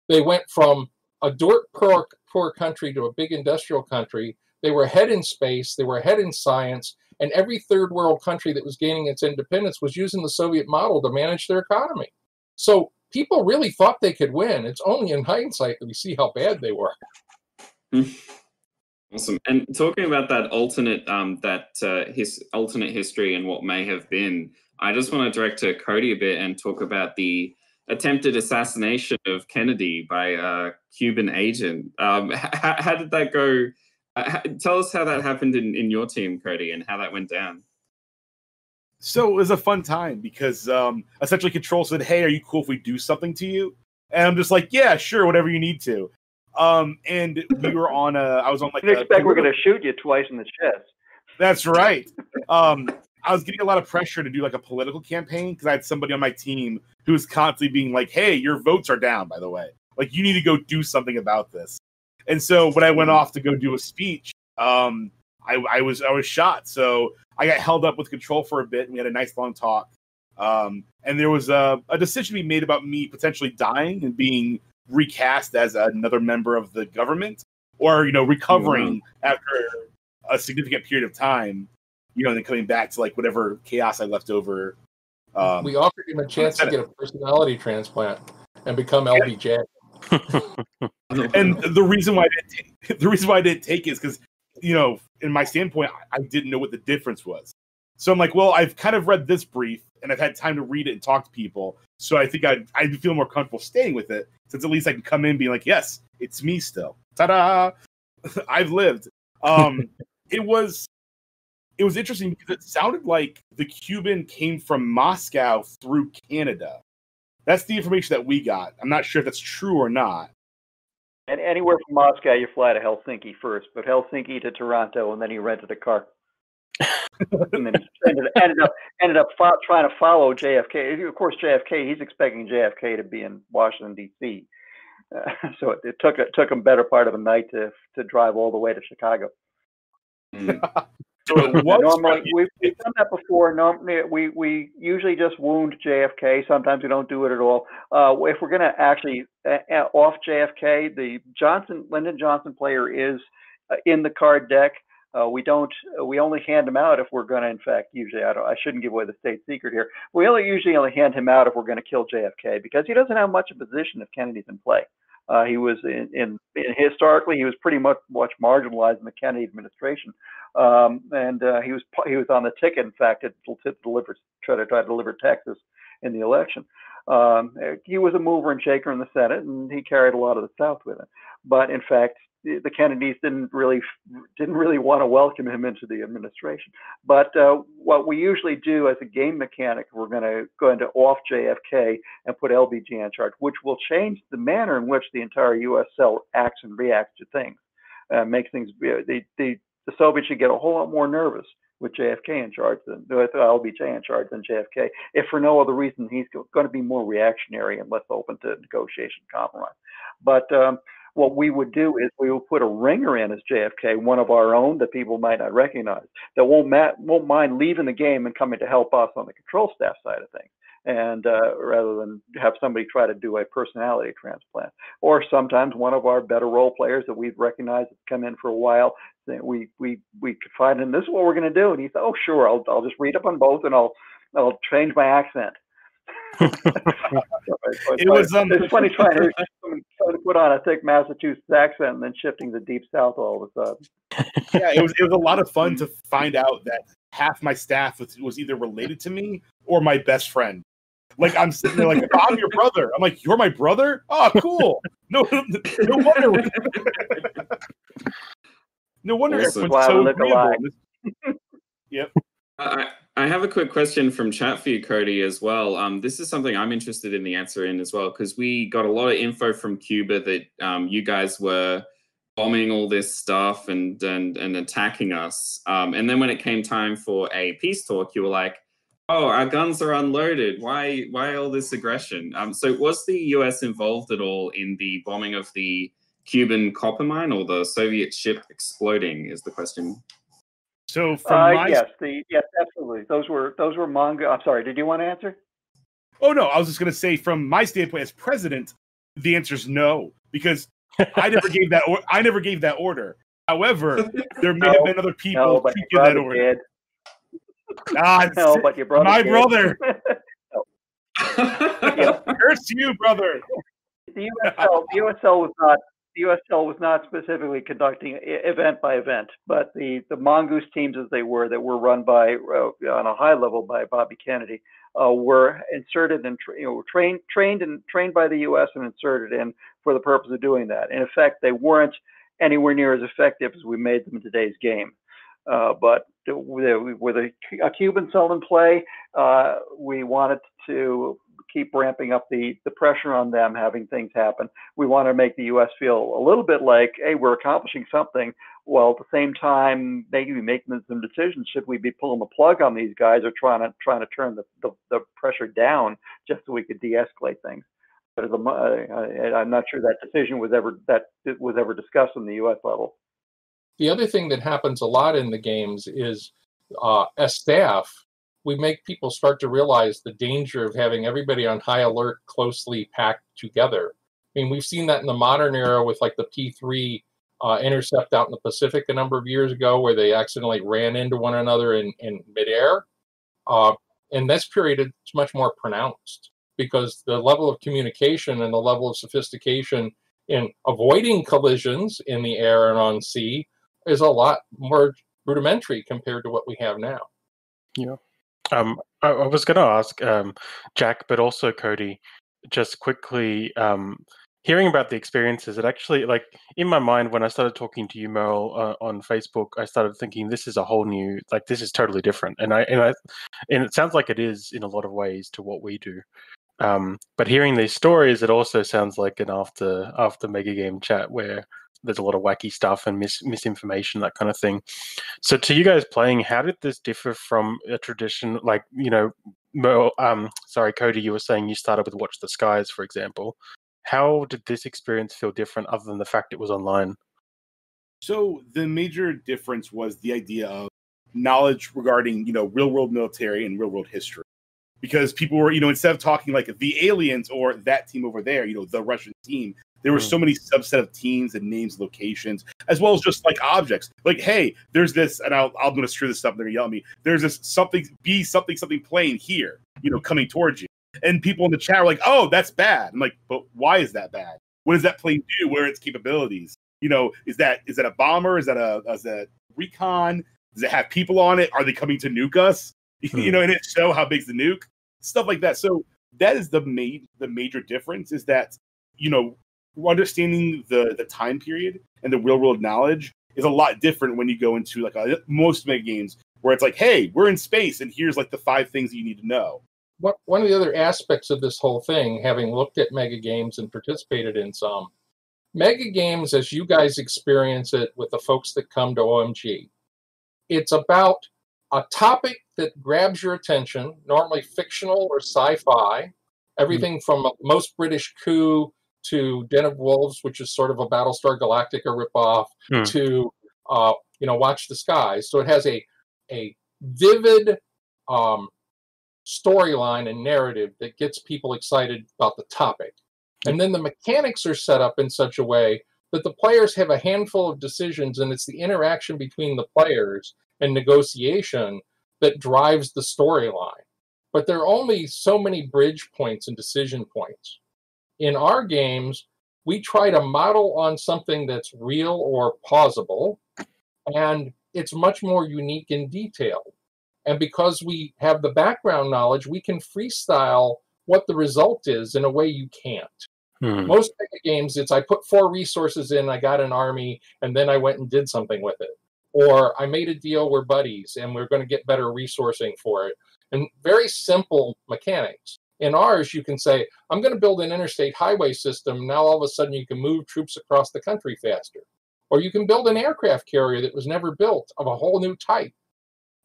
They went from a dirt poor country to a big industrial country. They were ahead in space. They were ahead in science. And every third world country that was gaining its independence was using the Soviet model to manage their economy. So people really thought they could win. It's only in hindsight that we see how bad they were. Awesome. And talking about that alternate, his alternate history and what may have been, I just want to direct to Cody a bit and talk about the attempted assassination of Kennedy by a Cuban agent. How did that go? Tell us how that happened in your team, Cody, and how that went down. So it was a fun time because essentially Control said, hey, are you cool if we do something to you? And I'm just like, yeah, sure, whatever you need to. And we were on I was on like. You expect we're going to shoot you twice in the chest. That's right. I was getting a lot of pressure to do like a political campaign because I had somebody on my team who was constantly being like, hey, your votes are down, by the way. Like, you need to go do something about this. And so when I went off to go do a speech, I was shot. So I got held up with Control for a bit, and we had a nice long talk. And there was a decision to be made about me potentially dying and being recast as another member of the government, or recovering after a significant period of time, and then coming back to like whatever chaos I left over. We offered him a chance to get a personality transplant and become LBJ. And the reason why I didn't take it is because, in my standpoint, I didn't know what the difference was. So I'm like, well, I've kind of read this brief and I've had time to read it and talk to people. So I think I'd feel more comfortable staying with it, since at least I can come in being like, yes, it's me still. Ta-da! I've lived. It was interesting because it sounded like the Cuban came from Moscow through Canada. That's the information that we got. I'm not sure if that's true or not. And anywhere from Moscow, you fly to Helsinki first, but Helsinki to Toronto, and then he rented a car. And then he ended up trying to follow JFK. Of course, JFK. He's expecting JFK to be in Washington D.C. So it took them better part of a night to drive all the way to Chicago. So it was normally we've done that before. Normally we usually just wound JFK. Sometimes we don't do it at all. If we're going to actually off JFK, the Lyndon Johnson player is in the card deck. We only hand him out if we're going to, in fact, usually, I shouldn't give away the state secret here. We usually only hand him out if we're going to kill JFK, because he doesn't have much of a position if Kennedy's in play. He was historically, he was pretty much marginalized in the Kennedy administration. And he was on the ticket, in fact, to try to deliver Texas in the election. He was a mover and shaker in the Senate, and he carried a lot of the South with him. But in fact, the Kennedys didn't really want to welcome him into the administration. But what we usually do as a game mechanic, we're going to go into off JFK and put LBJ in charge, which will change the manner in which the entire U.S. cell acts and reacts to things. Makes things the Soviets should get a whole lot more nervous with JFK in charge with LBJ in charge than JFK, if for no other reason he's going to be more reactionary and less open to negotiation and compromise. But what we would do is we will put a ringer in as JFK, one of our own that people might not recognize, that won't mind leaving the game and coming to help us on the control staff side of things, and rather than have somebody try to do a personality transplant. Or sometimes one of our better role players that we've recognized has come in for a while, we could find him, this is what we're going to do, and he said, oh sure, I'll just read up on both and I'll change my accent. It's funny trying to put on a thick Massachusetts accent and then shifting to deep South all of a sudden. Yeah, it was a lot of fun to find out that half my staff was either related to me or my best friend. Like, I'm sitting there like, I'm your brother. I'm like, you're my brother? Oh, cool. No wonder. No wonder everyone's so agreeable. Yep. I have a quick question from chat for you, Cody, as well. This is something I'm interested in the answer in as well, because we got a lot of info from Cuba that you guys were bombing all this stuff and attacking us. And then when it came time for a peace talk, you were like, oh, our guns are unloaded. Why all this aggression? So was the US involved at all in the bombing of the Cuban copper mine, or the Soviet ship exploding is the question. So from yes, absolutely. Those were Mongo. I'm sorry. Did you want to answer? Oh no, I was just going to say, from my standpoint as president, the answer is no, because I never gave that order. However, there may have been other people who gave that order. Did. No, but your brother. My did. brother. Curse you, brother. The USL was not specifically conducting event by event, but the Mongoose teams, as they were, that were run by on a high level by Bobby Kennedy, were inserted and trained by the U.S. and inserted in for the purpose of doing that. In effect, they weren't anywhere near as effective as we made them in today's game. But with a Cuban cell in play, we wanted to keep ramping up the pressure on them, having things happen. We want to make the U.S. feel a little bit like, hey, we're accomplishing something, while at the same time maybe making some decisions. Should we be pulling the plug on these guys, or trying to turn the pressure down just so we could de-escalate things? But I'm not sure that decision was ever discussed on the U.S. level. The other thing that happens a lot in the games is, as staff, we make people start to realize the danger of having everybody on high alert, closely packed together. I mean, we've seen that in the modern era with like the P3 intercept out in the Pacific a number of years ago, where they accidentally ran into one another in midair. In this period, it's much more pronounced, because the level of communication and the level of sophistication in avoiding collisions in the air and on sea is a lot more rudimentary compared to what we have now. Yeah. I was going to ask Jack, but also Cody, just quickly, hearing about the experiences, it actually, like, in my mind, when I started talking to you, Merle, on Facebook, I started thinking, this is a whole new, like, this is totally different. And it sounds like it is in a lot of ways to what we do. But hearing these stories, it also sounds like an after Megagame chat where there's a lot of wacky stuff and misinformation, that kind of thing. So to you guys playing, how did this differ from a tradition? Like, Merle, sorry, Cody, you were saying you started with Watch the Skies, for example. How did this experience feel different other than the fact it was online? So the major difference was the idea of knowledge regarding, real world military and real world history. Because people were, instead of talking like the aliens or that team over there, the Russian team, there were so many subset of teams and names, locations, as well as just like objects. Like, hey, there's this, and I'm going to screw this up. They're going to yell at me. There's this something plane here, coming towards you. And people in the chat are like, oh, that's bad. I'm like, but why is that bad? What does that plane do? What are its capabilities? Is that a bomber? Is that recon? Does it have people on it? Are they coming to nuke us? And if so, how big's the nuke? Stuff like that. So that is the major difference, is that, understanding the time period and the real world knowledge is a lot different when you go into like most mega games where it's like, hey, we're in space and here's like the 5 things that you need to know. One of the other aspects of this whole thing, having looked at mega games and participated in some, mega games, as you guys experience it with the folks that come to OMG, it's about a topic that grabs your attention, normally fictional or sci-fi, everything from Most British Coup to Den of Wolves, which is sort of a Battlestar Galactica ripoff, to Watch the Skies. So it has a vivid storyline and narrative that gets people excited about the topic. And then the mechanics are set up in such a way that the players have a handful of decisions, and it's the interaction between the players and negotiation that drives the storyline. But there are only so many bridge points and decision points. In our games, we try to model on something that's real or plausible, and it's much more unique and detailed. And because we have the background knowledge, we can freestyle what the result is in a way you can't. Most mega games, it's I put 4 resources in, I got an army, and then I went and did something with it. Or I made a deal, we're buddies, and we're going to get better resourcing for it. And very simple mechanics. In ours, you can say, I'm going to build an interstate highway system. Now all of a sudden you can move troops across the country faster. Or you can build an aircraft carrier that was never built of a whole new type.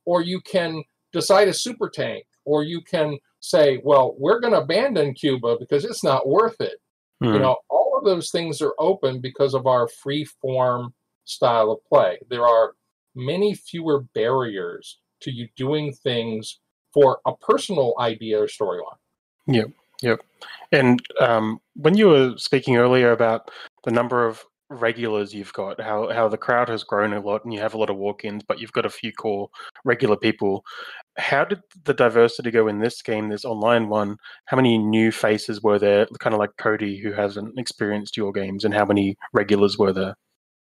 Or you can decide a super tank. Or you can say, well, we're going to abandon Cuba because it's not worth it. All of those things are open because of our free form style of play. There are many fewer barriers to you doing things for a personal idea or storyline. Yep. And when you were speaking earlier about the number of regulars you've got, how the crowd has grown a lot and you have a lot of walk-ins, but you've got a few core regular people. How did the diversity go in this game, this online one? How many new faces were there, kind of like Cody, who hasn't experienced your games, and how many regulars were there?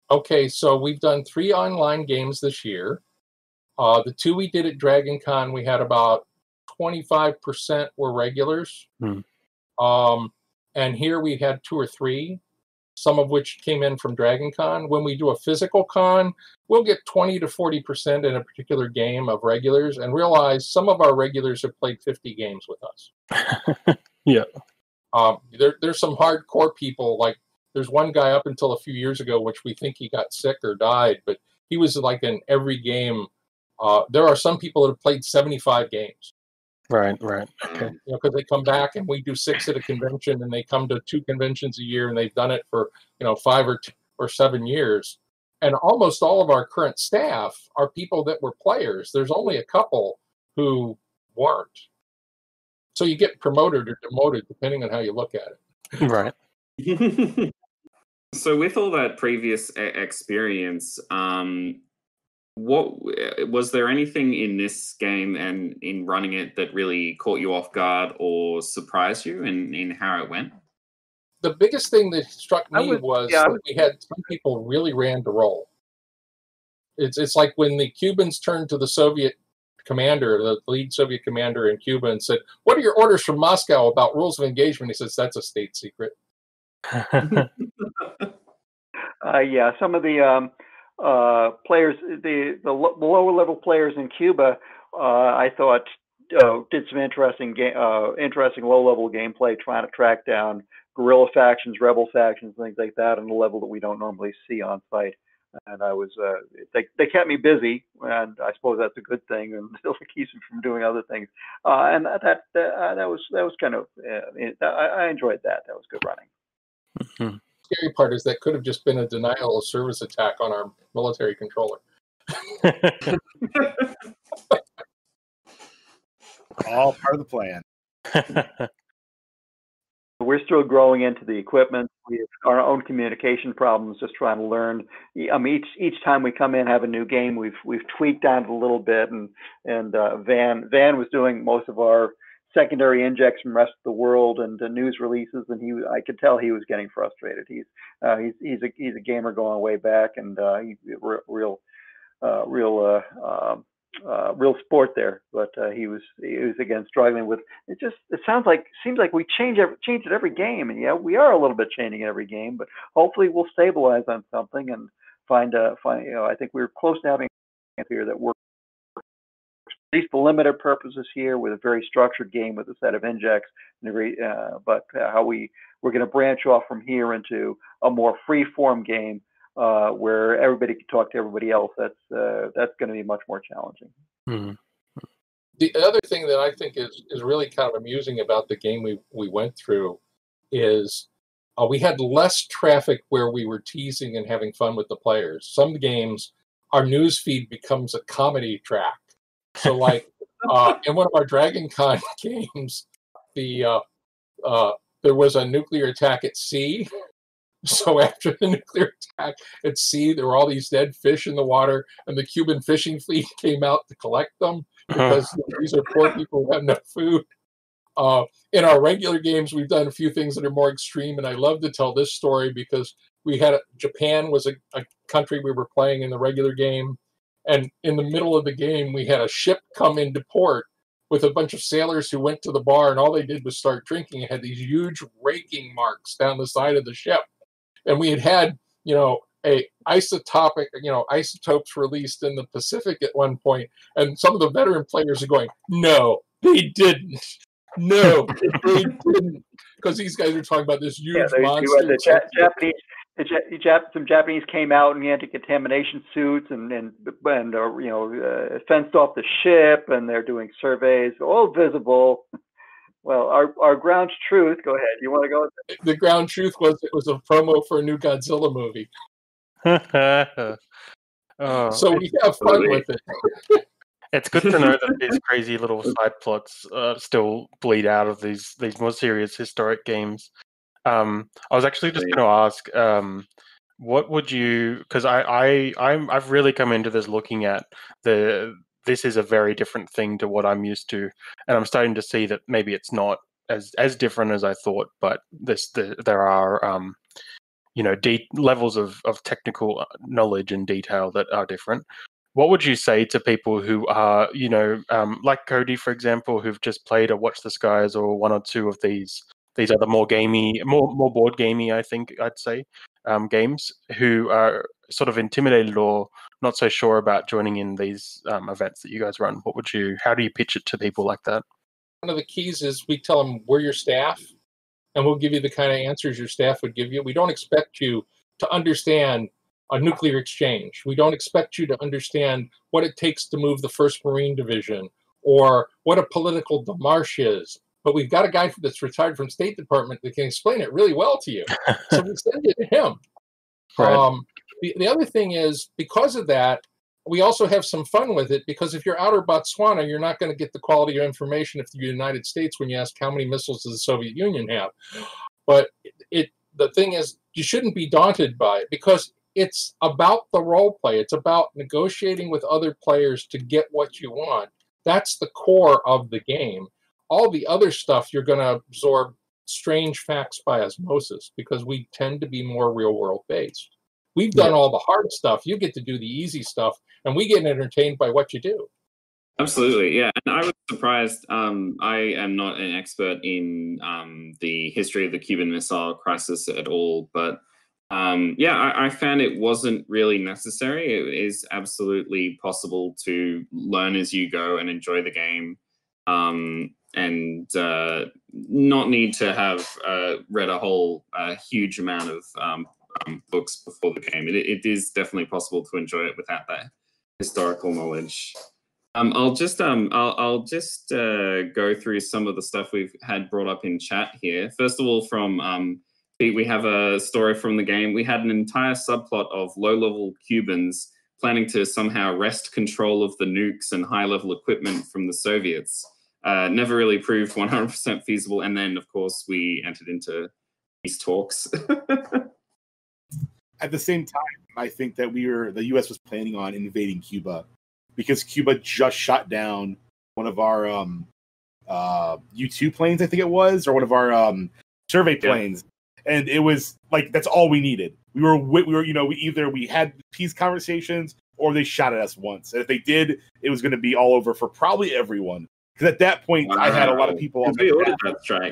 Okay, so we've done 3 online games this year. The 2 we did at Dragon Con, we had about 25% were regulars. And here we had 2 or 3, some of which came in from Dragon Con. When we do a physical con, we'll get 20 to 40% in a particular game of regulars, and realize some of our regulars have played 50 games with us. There's some hardcore people, like there's one guy up until a few years ago, which we think he got sick or died, but he was like in every game. There are some people that have played 75 games. Right. Okay. Because they come back and we do 6 at a convention, and they come to 2 conventions a year, and they've done it for 5 or 7 years. And almost all of our current staff are people that were players. There's only a couple who weren't. So you get promoted or demoted depending on how you look at it. Right. So with all that previous experience, what was there anything in this game and in running it that really caught you off guard or surprised you in how it went? The biggest thing that struck me was that we had some people really ran to roll. It's like when the Cubans turned to the Soviet commander, the lead Soviet commander in Cuba, and said, "What are your orders from Moscow about rules of engagement?" He says, "That's a state secret." Some of the players, the lower level players in Cuba, I thought did some interesting low level gameplay, trying to track down guerrilla factions, rebel factions, things like that, on a level that we don't normally see on site. And I was they kept me busy, and I suppose that's a good thing, and still keeps me from doing other things. And that was kind of I enjoyed that. That was good running. Mhm. Scary part is that could have just been a denial of service attack on our military controller. All part of the plan. We're still growing into the equipment. We have our own communication problems, just trying to learn. I mean, each time we come in, have a new game, we've tweaked on it a little bit, and Van was doing most of our secondary injects from the rest of the world and the news releases, and I could tell he was getting frustrated. He's a gamer going way back, and he's real sport there, but he was again struggling with it. It seems like we change it every game, and yeah, we are a little bit changing every game, but hopefully we'll stabilize on something and find I think we're close to having a here that works at least for limited purposes here with a very structured game with a set of injects, but how we're going to branch off from here into a more free form game. Where everybody can talk to everybody else, that's going to be much more challenging. Mm-hmm. The other thing that I think is really kind of amusing about the game we went through is we had less traffic where we were teasing and having fun with the players. Some games, our news feed becomes a comedy track. So like in one of our Dragon Con games, there was a nuclear attack at sea. So after the nuclear attack at sea, there were all these dead fish in the water, and the Cuban fishing fleet came out to collect them because these are poor people who have no food. In our regular games, we've done a few things that are more extreme, and I love to tell this story because Japan was a country we were playing in the regular game, and in the middle of the game, we had a ship come into port with a bunch of sailors who went to the bar, and all they did was start drinking. It had these huge raking marks down the side of the ship. And we had, isotopes released in the Pacific at one point, and some of the veteran players are going, "No, they didn't. No, they didn't," because these guys are talking about this huge monster. Some Japanese came out in anti-contamination suits and fenced off the ship, and they're doing surveys, all visible. Well, our ground truth. Go ahead. You want to go? The ground truth was it was a promo for a new Godzilla movie. So we have fun with it. It's good to know that these crazy little side plots still bleed out of these more serious historic games. I was actually just going to ask, what would you? Because I've really come into this looking at this is a very different thing to what I'm used to, and I'm starting to see that maybe it's not as different as I thought. But there are levels of technical knowledge and detail that are different. What would you say to people who are like Cody, for example, who've just played or Watch the Skies or one or two of these other more gamey, more board gamey, I think I'd say, games, who are sort of intimidated or not so sure about joining in these events that you guys run? How do you pitch it to people like that? One of the keys is we tell them we're your staff, and we'll give you the kind of answers your staff would give you. We don't expect you to understand a nuclear exchange. We don't expect you to understand what it takes to move the 1st Marine Division or what a political démarche is. But we've got a guy that's retired from State Department that can explain it really well to you. So we send it to him. Right. The other thing is, because of that, we also have some fun with it, because if you're out of Botswana, you're not going to get the quality of information of the United States when you ask how many missiles does the Soviet Union have. But the thing is, you shouldn't be daunted by it, because it's about the role play. It's about negotiating with other players to get what you want. That's the core of the game. All the other stuff, you're going to absorb strange facts by osmosis, because we tend to be more real world based. We've done all the hard stuff. You get to do the easy stuff, and we get entertained by what you do. Absolutely, yeah. And I was surprised. I am not an expert in the history of the Cuban Missile Crisis at all, but I found it wasn't really necessary. It is absolutely possible to learn as you go and enjoy the game, and not need to have read a whole huge amount of books before the game. It is definitely possible to enjoy it without that historical knowledge. I'll just go through some of the stuff we've had brought up in chat here. First of all, from Pete, we have a story from the game. We had an entire subplot of low-level Cubans planning to somehow wrest control of the nukes and high-level equipment from the Soviets. Never really proved 100% feasible. And then, of course, we entered into peace talks. At the same time, I think that the U.S. was planning on invading Cuba because Cuba just shot down one of our U-2 planes, I think it was, or one of our survey planes. And it was like, that's all we needed. We were, you know, we had peace conversations or they shot at us once. And if they did, it was going to be all over for probably everyone. Because at that point, I had a lot of people on my staff.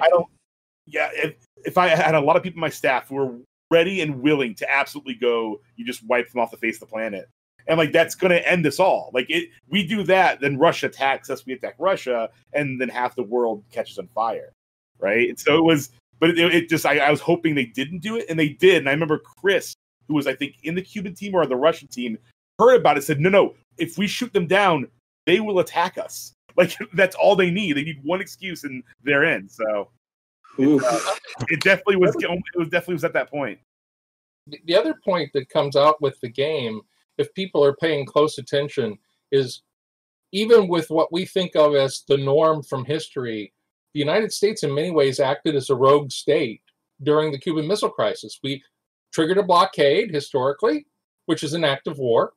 If I had a lot of people on my staff who were ready and willing to absolutely go, you just wipe them off the face of the planet. And like, that's going to end us all. Like, we do that, then Russia attacks us, we attack Russia, and then half the world catches on fire. Right? And so it was, but it just, I was hoping they didn't do it, and they did. And I remember Chris, who was, I think, in the Cuban team or the Russian team, heard about it, said, no, if we shoot them down, they will attack us. Like, that's all they need. They need one excuse and they're in. So it definitely was. It definitely was at that point. The other point that comes out with the game, if people are paying close attention, is even with what we think of as the norm from history, the United States in many ways acted as a rogue state during the Cuban Missile Crisis. We triggered a blockade historically, which is an act of war.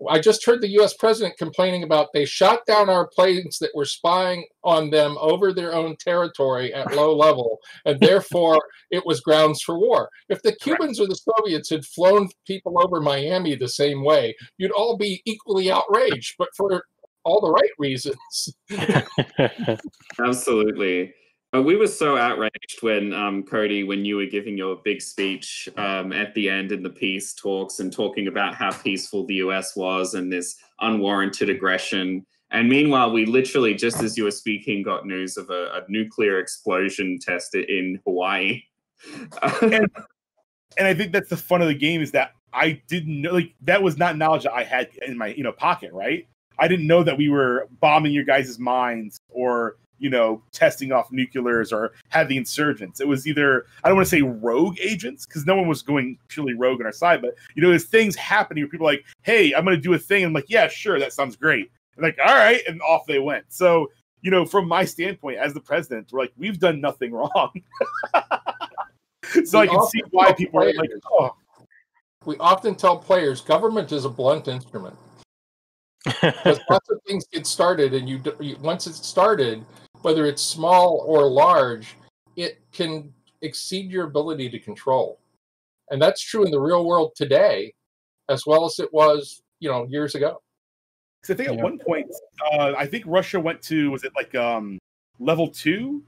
I just heard the U.S. president complaining about they shot down our planes that were spying on them over their own territory at low level, and therefore it was grounds for war. If the Cubans or the Soviets had flown people over Miami the same way, you'd all be equally outraged, but for all the right reasons. Absolutely. We were so outraged when, Cody, when you were giving your big speech at the end in the peace talks and talking about how peaceful the US was and this unwarranted aggression. And meanwhile, we literally, just as you were speaking, got news of a nuclear explosion test in Hawaii. And I think that's the fun of the game, is that I didn't know, like, that was not knowledge that I had in my pocket, right? I didn't know that we were bombing your guys' minds or testing off nuclears or had the insurgents. It was either, I don't want to say rogue agents, because no one was going purely rogue on our side, but there's things happening where people are like, hey, I'm going to do a thing. And I'm like, yeah, sure, that sounds great. And like, all right, and off they went. So, from my standpoint as the president, we're like, we've done nothing wrong. So I can see why people are like, oh. We often tell players, government is a blunt instrument. Because lots of things get started, and once it's started, whether it's small or large, it can exceed your ability to control. And that's true in the real world today, as well as it was, years ago. Because I think at one point, I think Russia went to, was it like level 2?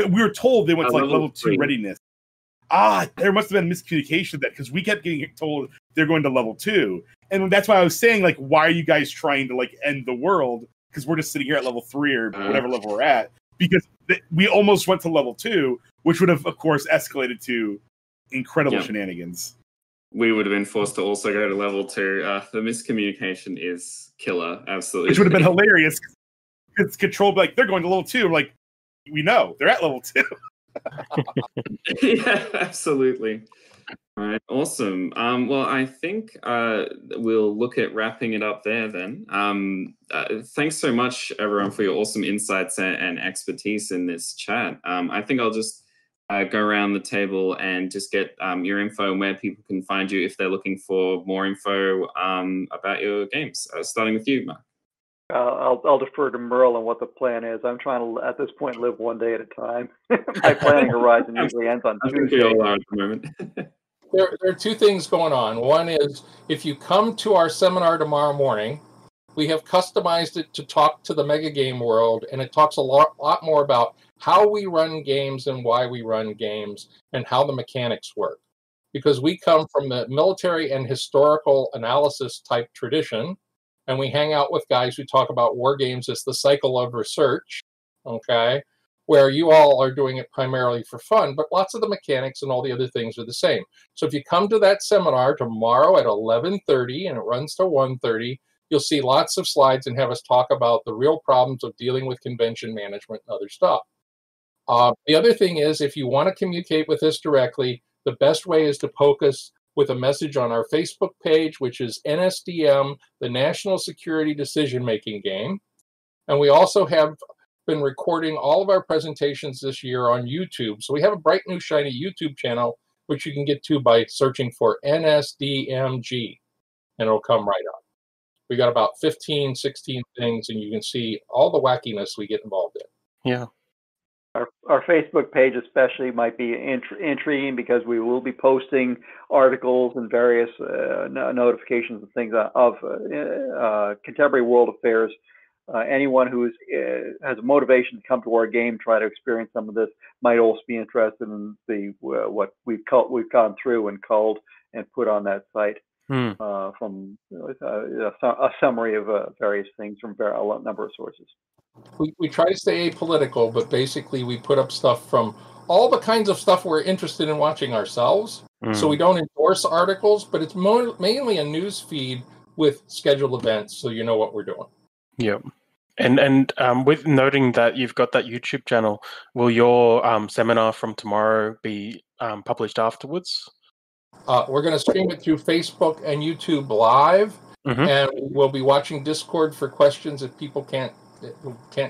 We were told they went to like level 2 readiness. There must have been miscommunication that, because we kept getting told they're going to level 2. And that's why I was saying, like, why are you guys trying to like end the world? Because we're just sitting here at level 3 or whatever level we're at. Because we almost went to level 2, which would have, of course, escalated to incredible shenanigans. We would have been forced to also go to level 2. The miscommunication is killer, absolutely. Which would have been hilarious. It's controlled, like, they're going to level 2. Like, we know they're at level 2. Yeah, absolutely. All right, awesome. Well, I think we'll look at wrapping it up there then. Thanks so much, everyone, for your awesome insights and expertise in this chat. I think I'll just go around the table and just get your info and where people can find you if they're looking for more info about your games. Starting with you, Mark. I'll defer to Merle on what the plan is. I'm trying to, at this point, live one day at a time. My planning horizon usually ends on Tuesday. I think we all are at the moment. There are two things going on. One is, if you come to our seminar tomorrow morning, we have customized it to talk to the Megagame world, and it talks a lot more about how we run games and why we run games and how the mechanics work. Because we come from the military and historical analysis type tradition, and we hang out with guys who talk about war games as the cycle of research, okay? Where you all are doing it primarily for fun, but lots of the mechanics and all the other things are the same. So if you come to that seminar tomorrow at 11:30 and it runs to 1:30, you'll see lots of slides and have us talk about the real problems of dealing with convention management and other stuff. The other thing is, if you want to communicate with us directly, the best way is to poke us with a message on our Facebook page, which is NSDM, the National Security Decision Making Game. And we also have been recording all of our presentations this year on YouTube. So we have a bright new shiny YouTube channel, which you can get to by searching for NSDMG, and it'll come right up. We got about 15, 16 things, and you can see all the wackiness we get involved in. Yeah. Our Facebook page especially might be intriguing because we will be posting articles and various notifications and things of contemporary world affairs. Anyone who has a motivation to come to our game, try to experience some of this, might also be interested in what we've gone through and culled and put on that site. From a summary of various things from a number of sources. We try to stay apolitical, but basically we put up stuff from all the kinds of stuff we're interested in watching ourselves. So we don't endorse articles, but it's mainly a news feed with scheduled events, so you know what we're doing. Yep. And with noting that you've got that YouTube channel, will your seminar from tomorrow be published afterwards? We're going to stream it through Facebook and YouTube live, and we'll be watching Discord for questions if people can't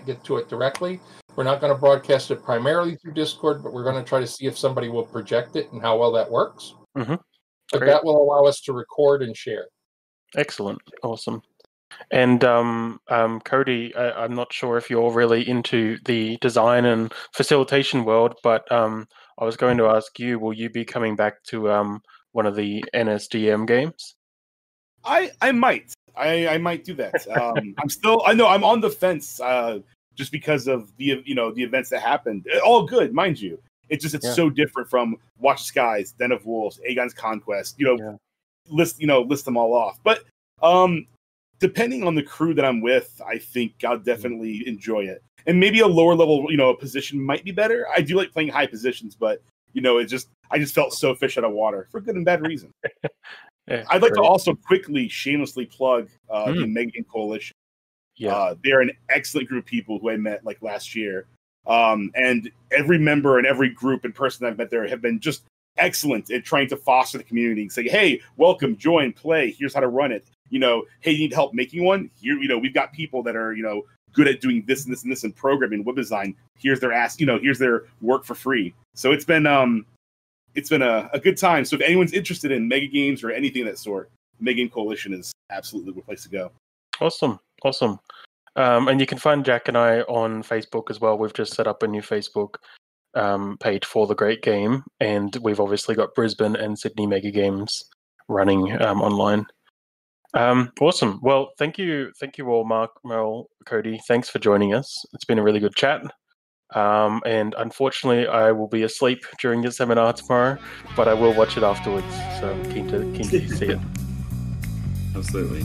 get to it directly. We're not going to broadcast it primarily through Discord, but we're going to try to see if somebody will project it and how well that works. But that will allow us to record and share. Excellent. Awesome. And Cody, I'm not sure if you're really into the design and facilitation world, but I was going to ask you, will you be coming back to one of the NSDM games? I might. I might do that. I'm on the fence just because of the events that happened. All good, mind you. It's so different from Watch the Skies, Den of Wolves, Aegon's Conquest. List them all off. But depending on the crew that I'm with, I think I'll definitely enjoy it. And maybe a lower level, position might be better. I do like playing high positions, but I just felt so fish out of water for good and bad reason. I'd like to also quickly, shamelessly plug the Megagame Coalition. They're an excellent group of people who I met last year. And every member and every group and person I've met there have been just excellent at trying to foster the community and say, hey, welcome, join, play, here's how to run it. Hey, you need help making one? Here, we've got people that are, good at doing this and this and this in programming, web design. Here's their here's their work for free. So it's been a good time. So if anyone's interested in mega games or anything of that sort, Megagame Coalition is absolutely the place to go. Awesome. And you can find Jack and I on Facebook as well. We've just set up a new Facebook page for the Great Game, and we've obviously got Brisbane and Sydney Mega Games running online. Awesome. Well, thank you all, Mark, Merle, Cody. Thanks for joining us. It's been a really good chat. And unfortunately, I will be asleep during your seminar tomorrow, but I will watch it afterwards. So I'm keen to see it. Absolutely.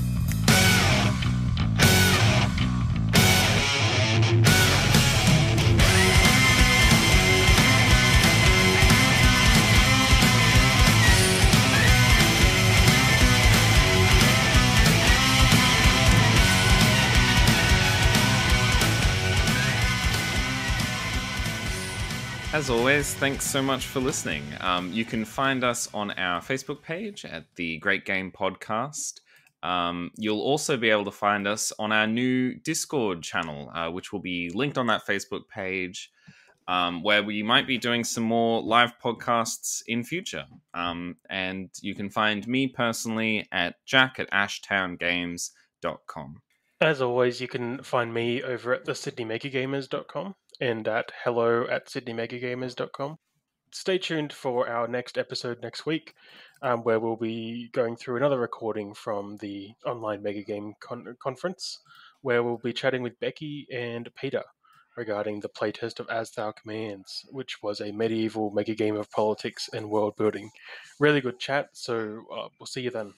As always, thanks so much for listening. You can find us on our Facebook page at the Great Game Podcast. You'll also be able to find us on our new Discord channel, which will be linked on that Facebook page, where we might be doing some more live podcasts in future. And you can find me personally at jack@ashtowngames.com. As always, you can find me over at the sydneymagagamers.com and at hello@sydneymagagamers.com. Stay tuned for our next episode next week, where we'll be going through another recording from the Online Megagame Conference, where we'll be chatting with Becky and Peter regarding the playtest of As Thou Commands, which was a medieval megagame of politics and world building. Really good chat, so we'll see you then.